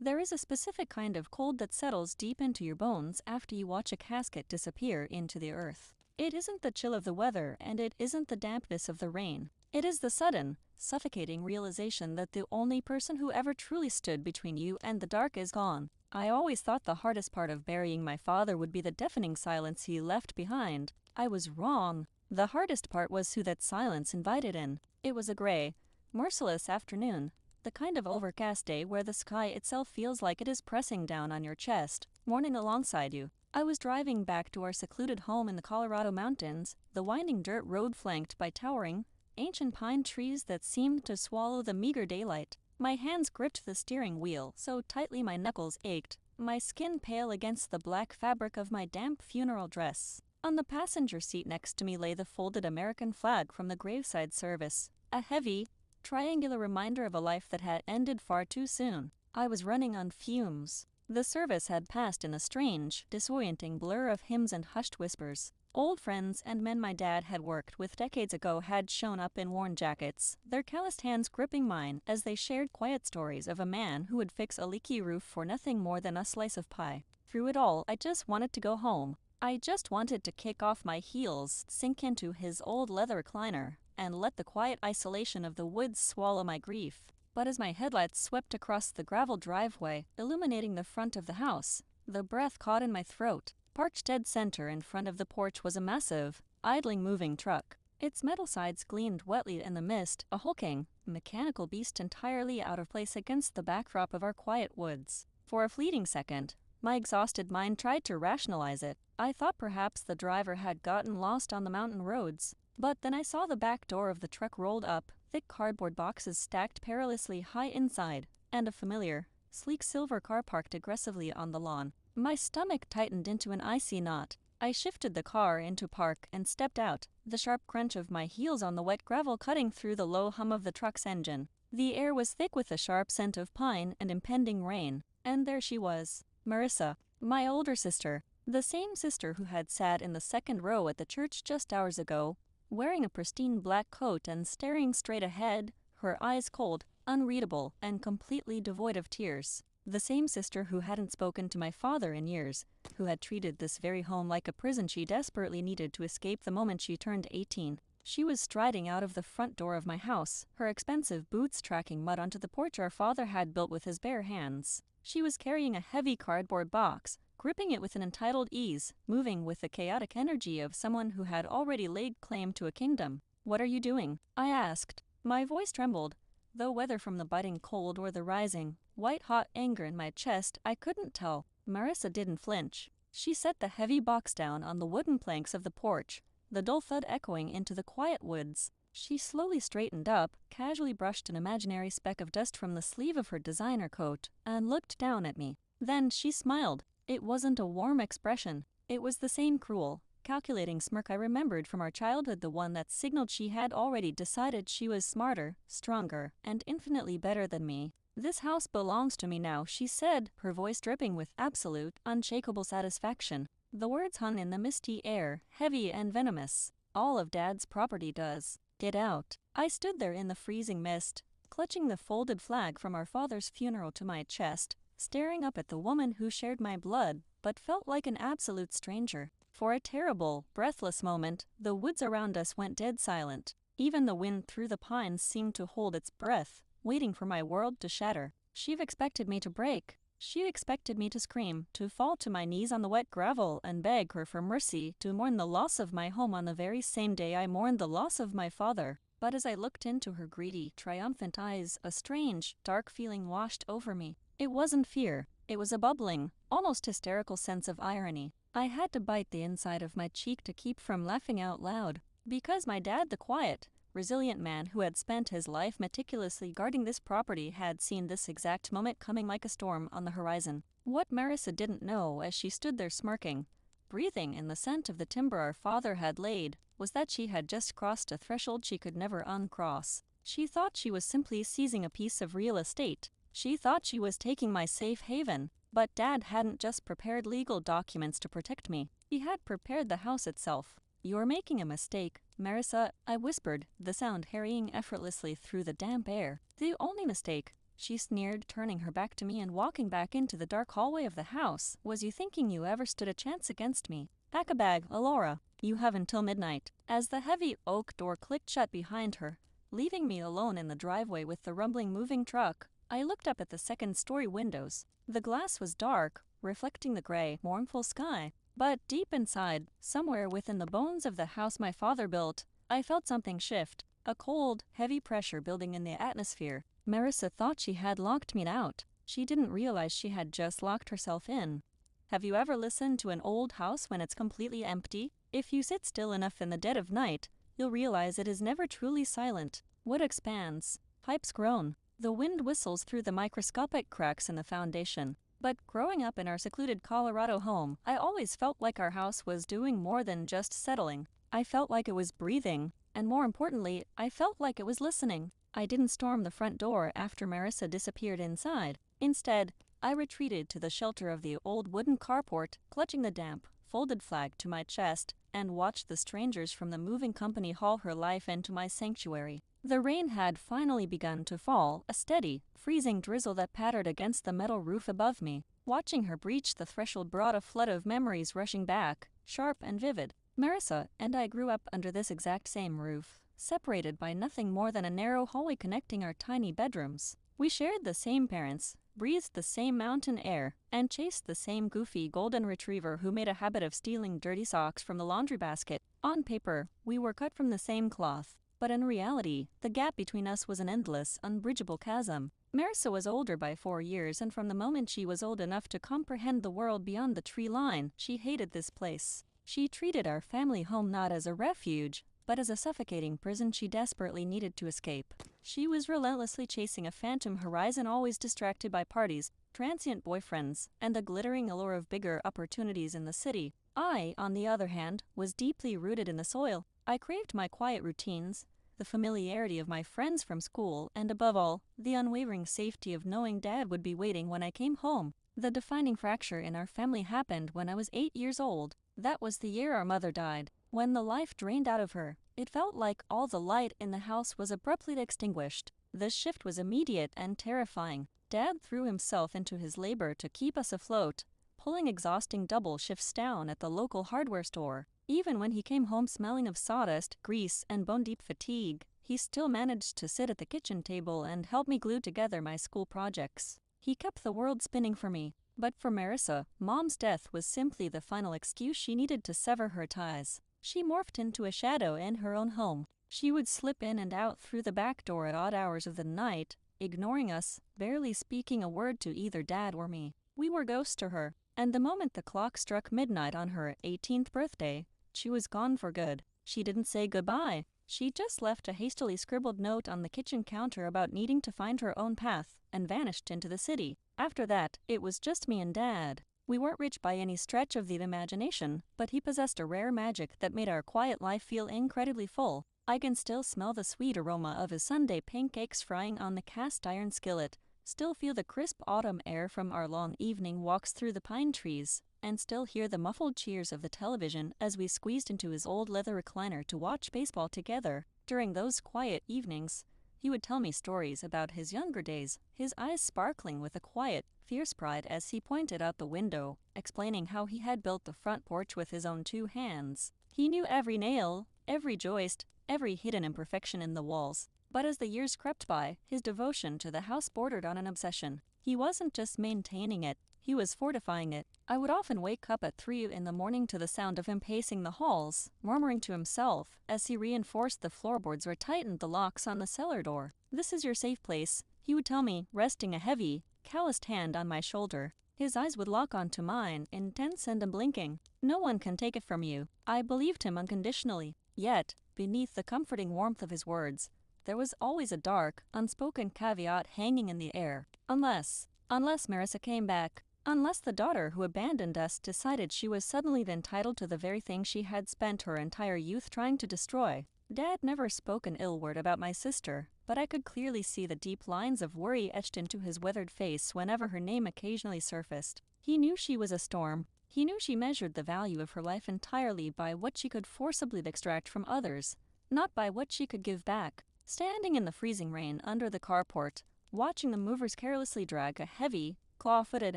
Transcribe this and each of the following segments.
There is a specific kind of cold that settles deep into your bones after you watch a casket disappear into the earth. It isn't the chill of the weather, and it isn't the dampness of the rain. It is the sudden, suffocating realization that the only person who ever truly stood between you and the dark is gone. I always thought the hardest part of burying my father would be the deafening silence he left behind. I was wrong. The hardest part was who that silence invited in. It was a gray, merciless afternoon, the kind of overcast day where the sky itself feels like it is pressing down on your chest, mourning alongside you. I was driving back to our secluded home in the Colorado mountains, the winding dirt road flanked by towering, ancient pine trees that seemed to swallow the meager daylight. My hands gripped the steering wheel so tightly my knuckles ached, my skin pale against the black fabric of my damp funeral dress. On the passenger seat next to me lay the folded American flag from the graveside service, a heavy, triangular reminder of a life that had ended far too soon. I was running on fumes. The service had passed in a strange, disorienting blur of hymns and hushed whispers. Old friends and men my dad had worked with decades ago had shown up in worn jackets, their calloused hands gripping mine as they shared quiet stories of a man who would fix a leaky roof for nothing more than a slice of pie. Through it all, I just wanted to go home. I just wanted to kick off my heels, sink into his old leather recliner, and let the quiet isolation of the woods swallow my grief. But as my headlights swept across the gravel driveway, illuminating the front of the house, the breath caught in my throat. Parked dead center in front of the porch was a massive, idling moving truck. Its metal sides gleamed wetly in the mist, a hulking, mechanical beast entirely out of place against the backdrop of our quiet woods. For a fleeting second, my exhausted mind tried to rationalize it. I thought perhaps the driver had gotten lost on the mountain roads. But then I saw the back door of the truck rolled up, thick cardboard boxes stacked perilously high inside, and a familiar, sleek silver car parked aggressively on the lawn. My stomach tightened into an icy knot. I shifted the car into park and stepped out, the sharp crunch of my heels on the wet gravel cutting through the low hum of the truck's engine. The air was thick with the sharp scent of pine and impending rain, and there she was, Marissa, my older sister, the same sister who had sat in the second row at the church just hours ago, wearing a pristine black coat and staring straight ahead, her eyes cold, unreadable, and completely devoid of tears. The same sister who hadn't spoken to my father in years, who had treated this very home like a prison she desperately needed to escape the moment she turned 18. She was striding out of the front door of my house, her expensive boots tracking mud onto the porch our father had built with his bare hands. She was carrying a heavy cardboard box, gripping it with an entitled ease, moving with the chaotic energy of someone who had already laid claim to a kingdom. "What are you doing?" I asked. My voice trembled, though whether from the biting cold or the rising, white-hot anger in my chest, I couldn't tell. Marissa didn't flinch. She set the heavy box down on the wooden planks of the porch, the dull thud echoing into the quiet woods. She slowly straightened up, casually brushed an imaginary speck of dust from the sleeve of her designer coat, and looked down at me. Then she smiled. It wasn't a warm expression. It was the same cruel, calculating smirk I remembered from our childhood, the one that signaled she had already decided she was smarter, stronger, and infinitely better than me. "This house belongs to me now," she said, her voice dripping with absolute, unshakable satisfaction. The words hung in the misty air, heavy and venomous. "All of Dad's property does. Get out." I stood there in the freezing mist, clutching the folded flag from our father's funeral to my chest, staring up at the woman who shared my blood, but felt like an absolute stranger. For a terrible, breathless moment, the woods around us went dead silent. Even the wind through the pines seemed to hold its breath, waiting for my world to shatter. She expected me to break. She expected me to scream, to fall to my knees on the wet gravel and beg her for mercy, to mourn the loss of my home on the very same day I mourned the loss of my father. But as I looked into her greedy, triumphant eyes, a strange, dark feeling washed over me. It wasn't fear. It was a bubbling, almost hysterical sense of irony. I had to bite the inside of my cheek to keep from laughing out loud. Because my dad, the quiet, resilient man who had spent his life meticulously guarding this property, had seen this exact moment coming like a storm on the horizon. What Marissa didn't know as she stood there smirking, breathing in the scent of the timber our father had laid, was that she had just crossed a threshold she could never uncross. She thought she was simply seizing a piece of real estate. She thought she was taking my safe haven. But Dad hadn't just prepared legal documents to protect me. He had prepared the house itself. "You're making a mistake, Marissa," I whispered, the sound harrying effortlessly through the damp air. "The only mistake," she sneered, turning her back to me and walking back into the dark hallway of the house. Was you thinking you ever stood a chance against me? Pack a bag, Alora. You have until midnight. As the heavy oak door clicked shut behind her, leaving me alone in the driveway with the rumbling moving truck, I looked up at the second-story windows. The glass was dark, reflecting the gray, mournful sky. But deep inside, somewhere within the bones of the house my father built, I felt something shift. A cold, heavy pressure building in the atmosphere. Marissa thought she had locked me out. She didn't realize she had just locked herself in. Have you ever listened to an old house when it's completely empty? If you sit still enough in the dead of night, you'll realize it is never truly silent. Wood expands. Pipes groan. The wind whistles through the microscopic cracks in the foundation. But growing up in our secluded Colorado home, I always felt like our house was doing more than just settling. I felt like it was breathing, and more importantly, I felt like it was listening. I didn't storm the front door after Marissa disappeared inside. Instead, I retreated to the shelter of the old wooden carport, clutching the damp, folded flag to my chest, and watched the strangers from the moving company haul her life into my sanctuary. The rain had finally begun to fall, a steady, freezing drizzle that pattered against the metal roof above me. Watching her breach the threshold brought a flood of memories rushing back, sharp and vivid. Marissa and I grew up under this exact same roof, separated by nothing more than a narrow hallway connecting our tiny bedrooms. We shared the same parents, breathed the same mountain air, and chased the same goofy golden retriever who made a habit of stealing dirty socks from the laundry basket. On paper, we were cut from the same cloth, but in reality, the gap between us was an endless, unbridgeable chasm. Marissa was older by 4 years, and from the moment she was old enough to comprehend the world beyond the tree line, she hated this place. She treated our family home not as a refuge, but as a suffocating prison she desperately needed to escape. She was relentlessly chasing a phantom horizon, always distracted by parties, transient boyfriends, and the glittering allure of bigger opportunities in the city. I, on the other hand, was deeply rooted in the soil. I craved my quiet routines, the familiarity of my friends from school, and above all, the unwavering safety of knowing Dad would be waiting when I came home. The defining fracture in our family happened when I was 8 years old. That was the year our mother died. When the life drained out of her, it felt like all the light in the house was abruptly extinguished. The shift was immediate and terrifying. Dad threw himself into his labor to keep us afloat, pulling exhausting double shifts down at the local hardware store. Even when he came home smelling of sawdust, grease, and bone-deep fatigue, he still managed to sit at the kitchen table and help me glue together my school projects. He kept the world spinning for me. But for Marissa, Mom's death was simply the final excuse she needed to sever her ties. She morphed into a shadow in her own home. She would slip in and out through the back door at odd hours of the night, ignoring us, barely speaking a word to either Dad or me. We were ghosts to her, and the moment the clock struck midnight on her 18th birthday, she was gone for good. She didn't say goodbye. She just left a hastily scribbled note on the kitchen counter about needing to find her own path, and vanished into the city. After that, it was just me and Dad. We weren't rich by any stretch of the imagination, but he possessed a rare magic that made our quiet life feel incredibly full. I can still smell the sweet aroma of his Sunday pancakes frying on the cast iron skillet, still feel the crisp autumn air from our long evening walks through the pine trees, and still hear the muffled cheers of the television as we squeezed into his old leather recliner to watch baseball together. During those quiet evenings, he would tell me stories about his younger days, his eyes sparkling with a quiet, fierce pride as he pointed out the window, explaining how he had built the front porch with his own 2 hands. He knew every nail, every joist, every hidden imperfection in the walls. But as the years crept by, his devotion to the house bordered on an obsession. He wasn't just maintaining it, he was fortifying it. I would often wake up at 3 in the morning to the sound of him pacing the halls, murmuring to himself as he reinforced the floorboards or tightened the locks on the cellar door. "This is your safe place," he would tell me, resting a heavy, calloused hand on my shoulder. His eyes would lock onto mine, intense and unblinking. "No one can take it from you." I believed him unconditionally. Yet, beneath the comforting warmth of his words, there was always a dark, unspoken caveat hanging in the air. Unless Marissa came back. Unless the daughter who abandoned us decided she was suddenly entitled to the very thing she had spent her entire youth trying to destroy. Dad never spoke an ill word about my sister, but I could clearly see the deep lines of worry etched into his weathered face whenever her name occasionally surfaced. He knew she was a storm. He knew she measured the value of her life entirely by what she could forcibly extract from others, not by what she could give back. Standing in the freezing rain under the carport, watching the movers carelessly drag a heavy, claw-footed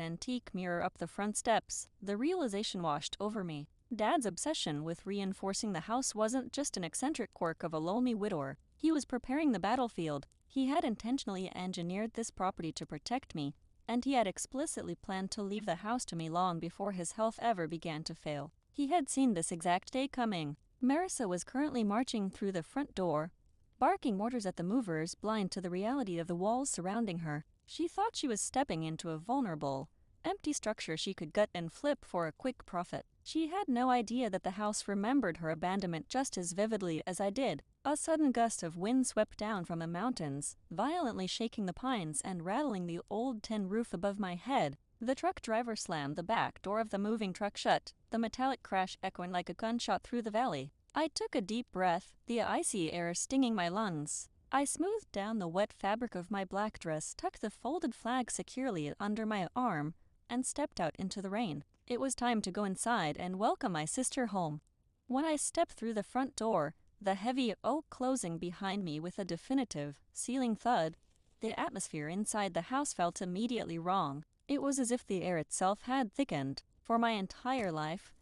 antique mirror up the front steps. The realization washed over me. Dad's obsession with reinforcing the house wasn't just an eccentric quirk of a lonely widower. He was preparing the battlefield. He had intentionally engineered this property to protect me, and he had explicitly planned to leave the house to me long before his health ever began to fail. He had seen this exact day coming. Marissa was currently marching through the front door, barking orders at the movers, blind to the reality of the walls surrounding her. She thought she was stepping into a vulnerable, empty structure she could gut and flip for a quick profit. She had no idea that the house remembered her abandonment just as vividly as I did. A sudden gust of wind swept down from the mountains, violently shaking the pines and rattling the old tin roof above my head. The truck driver slammed the back door of the moving truck shut, the metallic crash echoing like a gunshot through the valley. I took a deep breath, the icy air stinging my lungs. I smoothed down the wet fabric of my black dress, tucked the folded flag securely under my arm, and stepped out into the rain. It was time to go inside and welcome my sister home. When I stepped through the front door, the heavy oak closing behind me with a definitive, sealing thud, the atmosphere inside the house felt immediately wrong. It was as if the air itself had thickened. For my entire life,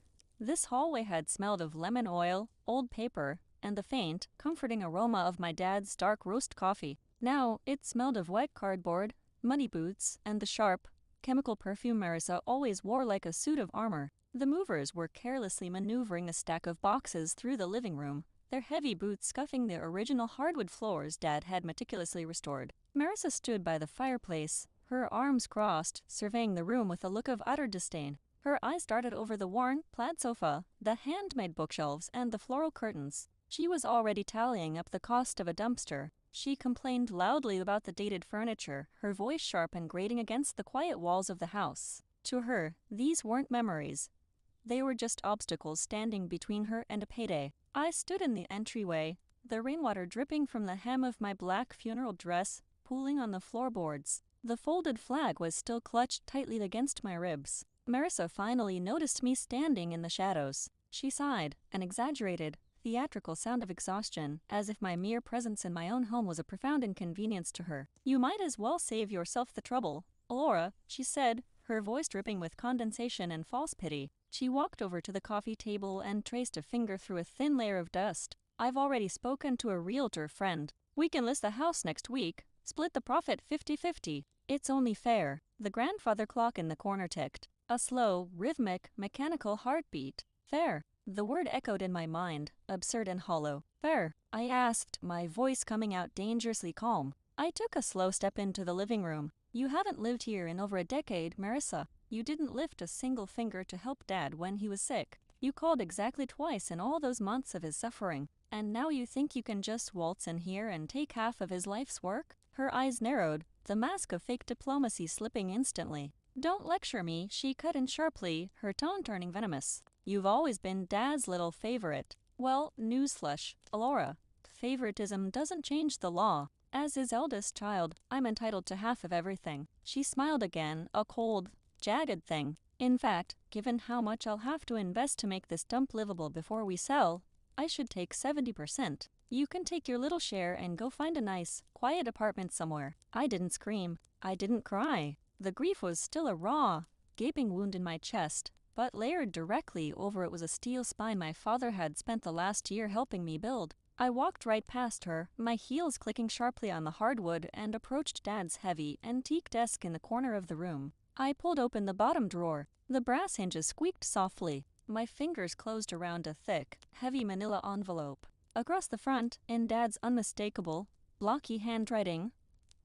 this hallway had smelled of lemon oil, old paper, and the faint, comforting aroma of my dad's dark roast coffee. Now it smelled of wet cardboard, muddy boots, and the sharp, chemical perfume Marissa always wore like a suit of armor. The movers were carelessly maneuvering a stack of boxes through the living room, their heavy boots scuffing the original hardwood floors Dad had meticulously restored. Marissa stood by the fireplace, her arms crossed, surveying the room with a look of utter disdain. Her eyes darted over the worn, plaid sofa, the handmade bookshelves, and the floral curtains. She was already tallying up the cost of a dumpster. She complained loudly about the dated furniture, her voice sharp and grating against the quiet walls of the house. To her, these weren't memories. They were just obstacles standing between her and a payday. I stood in the entryway, the rainwater dripping from the hem of my black funeral dress, pooling on the floorboards. The folded flag was still clutched tightly against my ribs. Marissa finally noticed me standing in the shadows. She sighed, an exaggerated, theatrical sound of exhaustion, as if my mere presence in my own home was a profound inconvenience to her. "You might as well save yourself the trouble, Alora," she said, her voice dripping with condensation and false pity. She walked over to the coffee table and traced a finger through a thin layer of dust. "I've already spoken to a realtor friend. We can list the house next week, split the profit 50-50. It's only fair." The grandfather clock in the corner ticked. A slow, rhythmic, mechanical heartbeat. Fair. The word echoed in my mind, absurd and hollow. "Fair?" I asked, my voice coming out dangerously calm. I took a slow step into the living room. "You haven't lived here in over a decade, Marissa. You didn't lift a single finger to help Dad when he was sick. You called exactly twice in all those months of his suffering. And now you think you can just waltz in here and take half of his life's work?" Her eyes narrowed, the mask of fake diplomacy slipping instantly. "Don't lecture me," she cut in sharply, her tone turning venomous. "You've always been Dad's little favorite." "Well, newsflash, Alora. Favoritism doesn't change the law. As his eldest child, I'm entitled to half of everything." She smiled again, a cold, jagged thing. "In fact, given how much I'll have to invest to make this dump livable before we sell, I should take 70%. You can take your little share and go find a nice, quiet apartment somewhere." I didn't scream. I didn't cry. The grief was still a raw, gaping wound in my chest, but layered directly over it was a steel spine my father had spent the last year helping me build. I walked right past her, my heels clicking sharply on the hardwood, and approached Dad's heavy, antique desk in the corner of the room. I pulled open the bottom drawer. The brass hinges squeaked softly. My fingers closed around a thick, heavy manila envelope. Across the front, in Dad's unmistakable, blocky handwriting,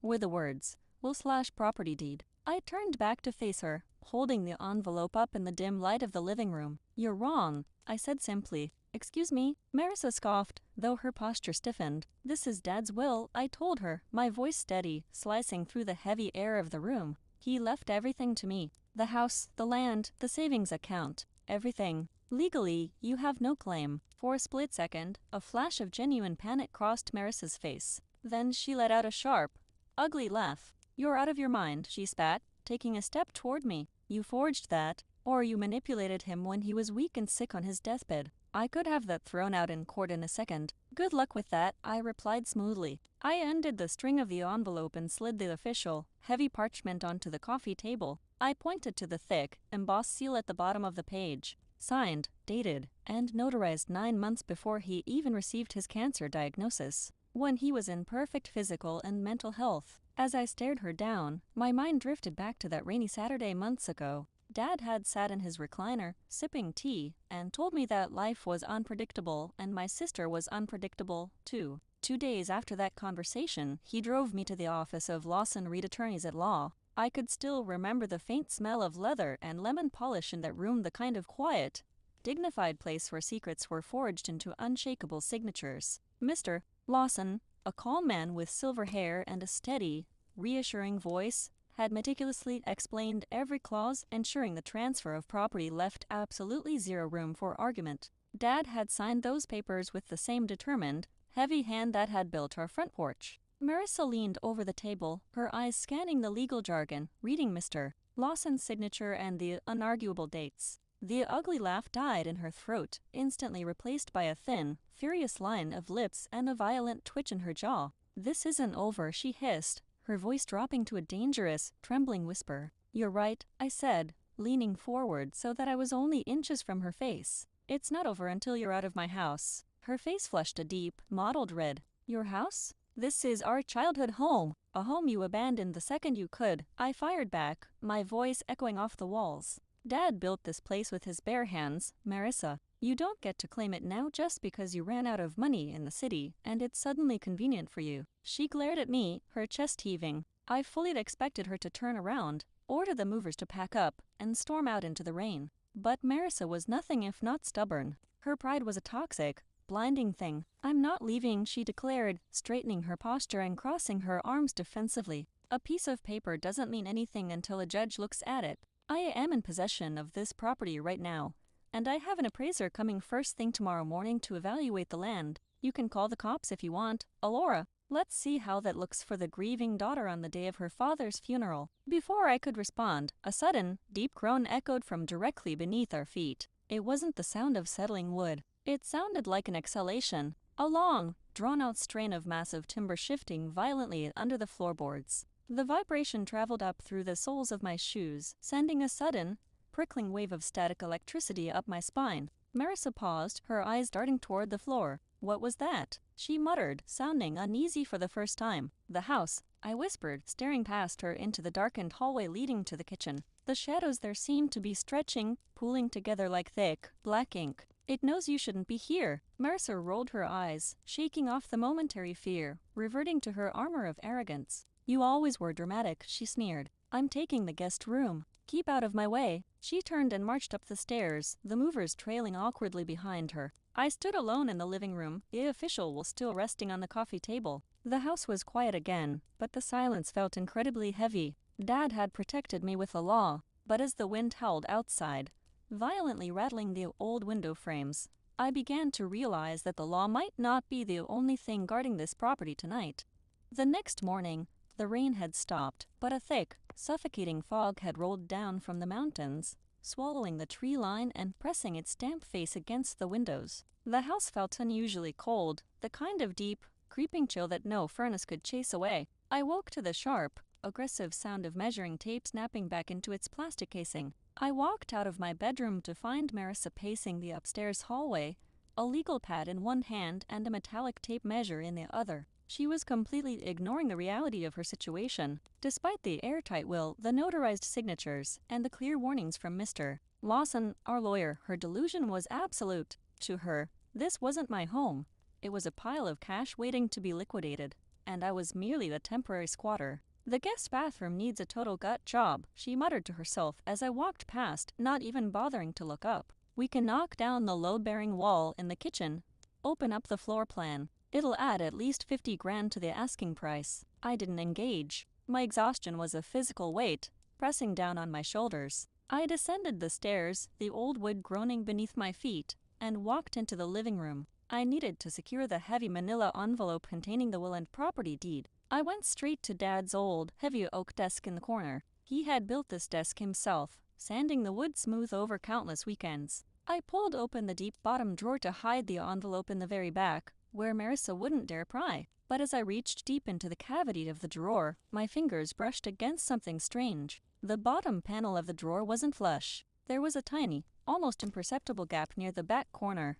were the words, "Will/property deed." I turned back to face her, holding the envelope up in the dim light of the living room. "You're wrong," I said simply. "Excuse me?" Marissa scoffed, though her posture stiffened. "This is Dad's will," I told her, my voice steady, slicing through the heavy air of the room. "He left everything to me. The house, the land, the savings account. Everything. Legally, you have no claim." For a split second, a flash of genuine panic crossed Marissa's face. Then she let out a sharp, ugly laugh. "You're out of your mind," she spat, taking a step toward me. "You forged that, or you manipulated him when he was weak and sick on his deathbed. I could have that thrown out in court in a second. Good luck with that, I replied smoothly. I undid the string of the envelope and slid the official, heavy parchment onto the coffee table. I pointed to the thick, embossed seal at the bottom of the page. Signed, dated, and notarized 9 months before he even received his cancer diagnosis, when he was in perfect physical and mental health. As I stared her down, my mind drifted back to that rainy Saturday months ago. Dad had sat in his recliner, sipping tea, and told me that life was unpredictable and my sister was unpredictable, too. 2 days after that conversation, he drove me to the office of Lawson Reed Attorneys at Law. I could still remember the faint smell of leather and lemon polish in that room, the kind of quiet, dignified place where secrets were forged into unshakable signatures. Mr. Lawson, a calm man with silver hair and a steady, reassuring voice, had meticulously explained every clause, ensuring the transfer of property left absolutely zero room for argument. Dad had signed those papers with the same determined, heavy hand that had built our front porch. Marissa leaned over the table, her eyes scanning the legal jargon, reading Mr. Lawson's signature and the unarguable dates. The ugly laugh died in her throat, instantly replaced by a thin, furious line of lips and a violent twitch in her jaw. "This isn't over," she hissed, her voice dropping to a dangerous, trembling whisper. "You're right," I said, leaning forward so that I was only inches from her face. "It's not over until you're out of my house." Her face flushed a deep, mottled red. "Your house? This is our childhood home, a home you abandoned the second you could," I fired back, my voice echoing off the walls. "Dad built this place with his bare hands, Marissa. You don't get to claim it now just because you ran out of money in the city and it's suddenly convenient for you." She glared at me, her chest heaving. I fully expected her to turn around, order the movers to pack up, and storm out into the rain. But Marissa was nothing if not stubborn. Her pride was a toxic, blinding thing. "I'm not leaving," she declared, straightening her posture and crossing her arms defensively. "A piece of paper doesn't mean anything until a judge looks at it. I am in possession of this property right now, and I have an appraiser coming first thing tomorrow morning to evaluate the land. You can call the cops if you want. Alora, let's see how that looks for the grieving daughter on the day of her father's funeral." Before I could respond, a sudden, deep groan echoed from directly beneath our feet. It wasn't the sound of settling wood. It sounded like an exhalation, a long, drawn-out strain of massive timber shifting violently under the floorboards. The vibration traveled up through the soles of my shoes, sending a sudden, prickling wave of static electricity up my spine. Marissa paused, her eyes darting toward the floor. "What was that?" she muttered, sounding uneasy for the first time. "The house," I whispered, staring past her into the darkened hallway leading to the kitchen. The shadows there seemed to be stretching, pooling together like thick, black ink. "It knows you shouldn't be here." Marissa rolled her eyes, shaking off the momentary fear, reverting to her armor of arrogance. "You always were dramatic," she sneered. "I'm taking the guest room. Keep out of my way." She turned and marched up the stairs, the movers trailing awkwardly behind her. I stood alone in the living room, the official was still resting on the coffee table. The house was quiet again, but the silence felt incredibly heavy. Dad had protected me with the law, but as the wind howled outside, violently rattling the old window frames, I began to realize that the law might not be the only thing guarding this property tonight. The next morning, the rain had stopped, but a thick, suffocating fog had rolled down from the mountains, swallowing the tree line and pressing its damp face against the windows. The house felt unusually cold, the kind of deep, creeping chill that no furnace could chase away. I woke to the sharp, aggressive sound of measuring tape snapping back into its plastic casing. I walked out of my bedroom to find Marissa pacing the upstairs hallway, a legal pad in one hand and a metallic tape measure in the other. She was completely ignoring the reality of her situation. Despite the airtight will, the notarized signatures, and the clear warnings from Mr. Lawson, our lawyer, her delusion was absolute. To her, this wasn't my home. It was a pile of cash waiting to be liquidated, and I was merely the temporary squatter. "The guest bathroom needs a total gut job," she muttered to herself as I walked past, not even bothering to look up. "We can knock down the load-bearing wall in the kitchen, open up the floor plan. It'll add at least 50 grand to the asking price." I didn't engage. My exhaustion was a physical weight, pressing down on my shoulders. I descended the stairs, the old wood groaning beneath my feet, and walked into the living room. I needed to secure the heavy manila envelope containing the will and property deed. I went straight to Dad's old, heavy oak desk in the corner. He had built this desk himself, sanding the wood smooth over countless weekends. I pulled open the deep bottom drawer to hide the envelope in the very back, where Marissa wouldn't dare pry. But as I reached deep into the cavity of the drawer, my fingers brushed against something strange. The bottom panel of the drawer wasn't flush. There was a tiny, almost imperceptible gap near the back corner,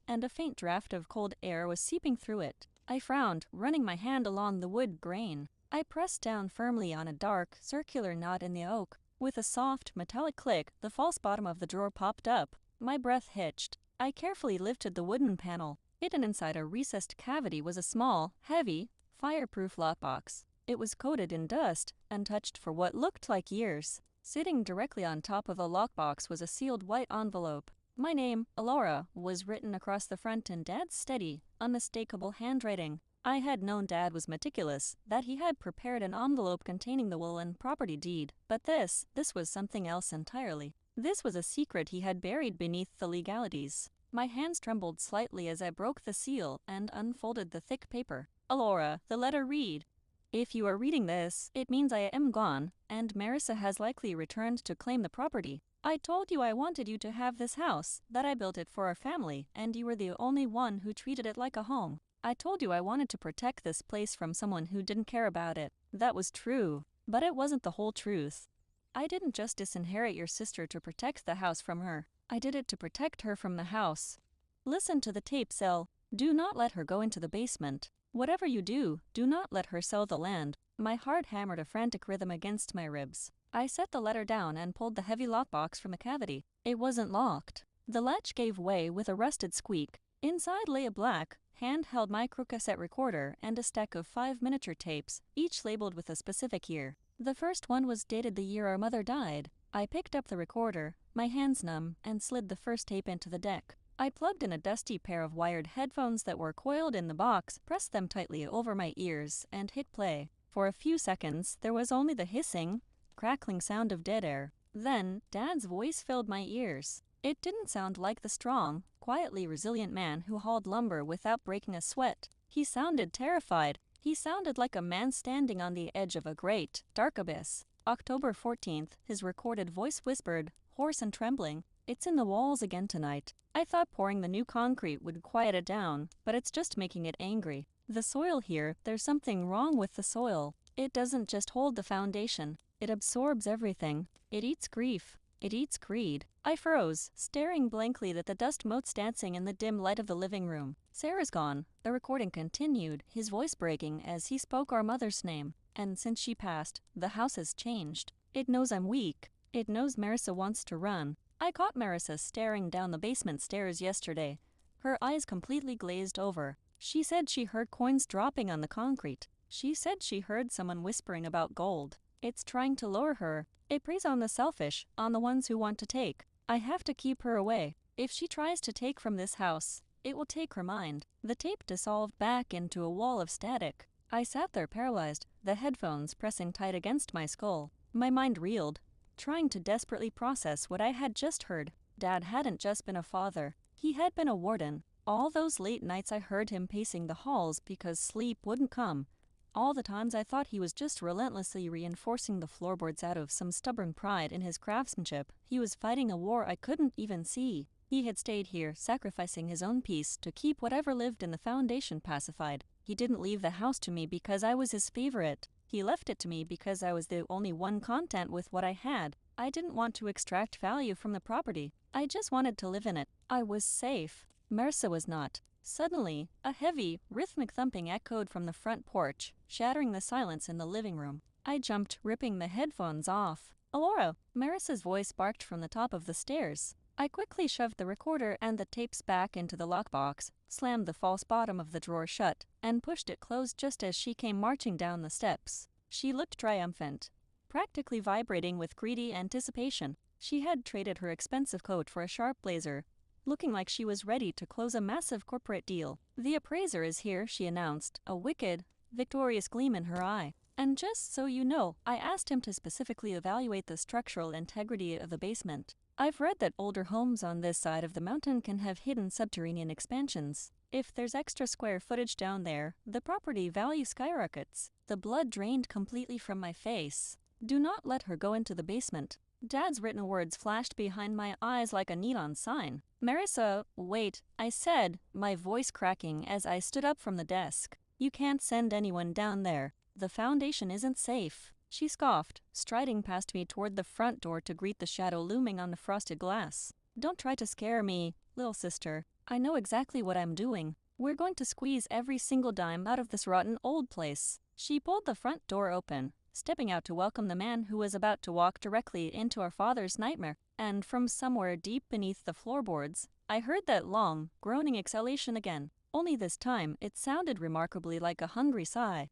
and a faint draft of cold air was seeping through it. I frowned, running my hand along the wood grain. I pressed down firmly on a dark, circular knot in the oak. With a soft, metallic click, the false bottom of the drawer popped up. My breath hitched. I carefully lifted the wooden panel. Hidden inside a recessed cavity was a small, heavy, fireproof lockbox. It was coated in dust, untouched for what looked like years. Sitting directly on top of the lockbox was a sealed white envelope. My name, Alora, was written across the front in Dad's steady, unmistakable handwriting. I had known Dad was meticulous, that he had prepared an envelope containing the will and property deed, but this was something else entirely. This was a secret he had buried beneath the legalities. My hands trembled slightly as I broke the seal and unfolded the thick paper. Alora, the letter read: "If you are reading this, it means I am gone, and Marissa has likely returned to claim the property. I told you I wanted you to have this house, that I built it for our family, and you were the only one who treated it like a home. I told you I wanted to protect this place from someone who didn't care about it. That was true, but it wasn't the whole truth. I didn't just disinherit your sister to protect the house from her. I did it to protect her from the house. Listen to the tape, Sel. Do not let her go into the basement. Whatever you do, do not let her sell the land." My heart hammered a frantic rhythm against my ribs. I set the letter down and pulled the heavy lockbox from the cavity. It wasn't locked. The latch gave way with a rusted squeak. Inside lay a black, hand-held microcassette recorder and a stack of 5 miniature tapes, each labeled with a specific year. The first one was dated the year our mother died. I picked up the recorder, my hands numb, and slid the first tape into the deck. I plugged in a dusty pair of wired headphones that were coiled in the box, pressed them tightly over my ears, and hit play. For a few seconds, there was only the hissing, crackling sound of dead air. Then, Dad's voice filled my ears. It didn't sound like the strong, quietly resilient man who hauled lumber without breaking a sweat. He sounded terrified. He sounded like a man standing on the edge of a great, dark abyss. October 14th, his recorded voice whispered, hoarse and trembling, "It's in the walls again tonight. I thought pouring the new concrete would quiet it down, but it's just making it angry. The soil here, there's something wrong with the soil. It doesn't just hold the foundation. It absorbs everything. It eats grief. It eats greed." I froze, staring blankly at the dust motes dancing in the dim light of the living room. "Sarah's gone." The recording continued, his voice breaking as he spoke our mother's name. "And since she passed, the house has changed. It knows I'm weak. It knows Marissa wants to run. I caught Marissa staring down the basement stairs yesterday, her eyes completely glazed over. She said she heard coins dropping on the concrete. She said she heard someone whispering about gold. It's trying to lure her. It preys on the selfish, on the ones who want to take. I have to keep her away. If she tries to take from this house, it will take her mind." The tape dissolved back into a wall of static. I sat there paralyzed, the headphones pressing tight against my skull. My mind reeled, trying to desperately process what I had just heard. Dad hadn't just been a father. He had been a warden. All those late nights I heard him pacing the halls because sleep wouldn't come. All the times I thought he was just relentlessly reinforcing the floorboards out of some stubborn pride in his craftsmanship. He was fighting a war I couldn't even see. He had stayed here, sacrificing his own peace to keep whatever lived in the foundation pacified. He didn't leave the house to me because I was his favorite. He left it to me because I was the only one content with what I had. I didn't want to extract value from the property. I just wanted to live in it. I was safe. Marissa was not. Suddenly, a heavy, rhythmic thumping echoed from the front porch, shattering the silence in the living room. I jumped, ripping the headphones off. "Alora!" Marissa's voice barked from the top of the stairs. I quickly shoved the recorder and the tapes back into the lockbox, slammed the false bottom of the drawer shut, and pushed it closed just as she came marching down the steps. She looked triumphant, practically vibrating with greedy anticipation. She had traded her expensive coat for a sharp blazer, looking like she was ready to close a massive corporate deal. "The appraiser is here," she announced, a wicked, victorious gleam in her eye. "And just so you know, I asked him to specifically evaluate the structural integrity of the basement. I've read that older homes on this side of the mountain can have hidden subterranean expansions. If there's extra square footage down there, the property value skyrockets." The blood drained completely from my face. "Do not let her go into the basement." Dad's written words flashed behind my eyes like a neon sign. Marissa, wait, I said, my voice cracking as I stood up from the desk. You can't send anyone down there. The foundation isn't safe. She scoffed, striding past me toward the front door to greet the shadow looming on the frosted glass. Don't try to scare me, little sister. I know exactly what I'm doing. We're going to squeeze every single dime out of this rotten old place. She pulled the front door open, stepping out to welcome the man who was about to walk directly into our father's nightmare. And from somewhere deep beneath the floorboards, I heard that long, groaning exhalation again. Only this time, it sounded remarkably like a hungry sigh.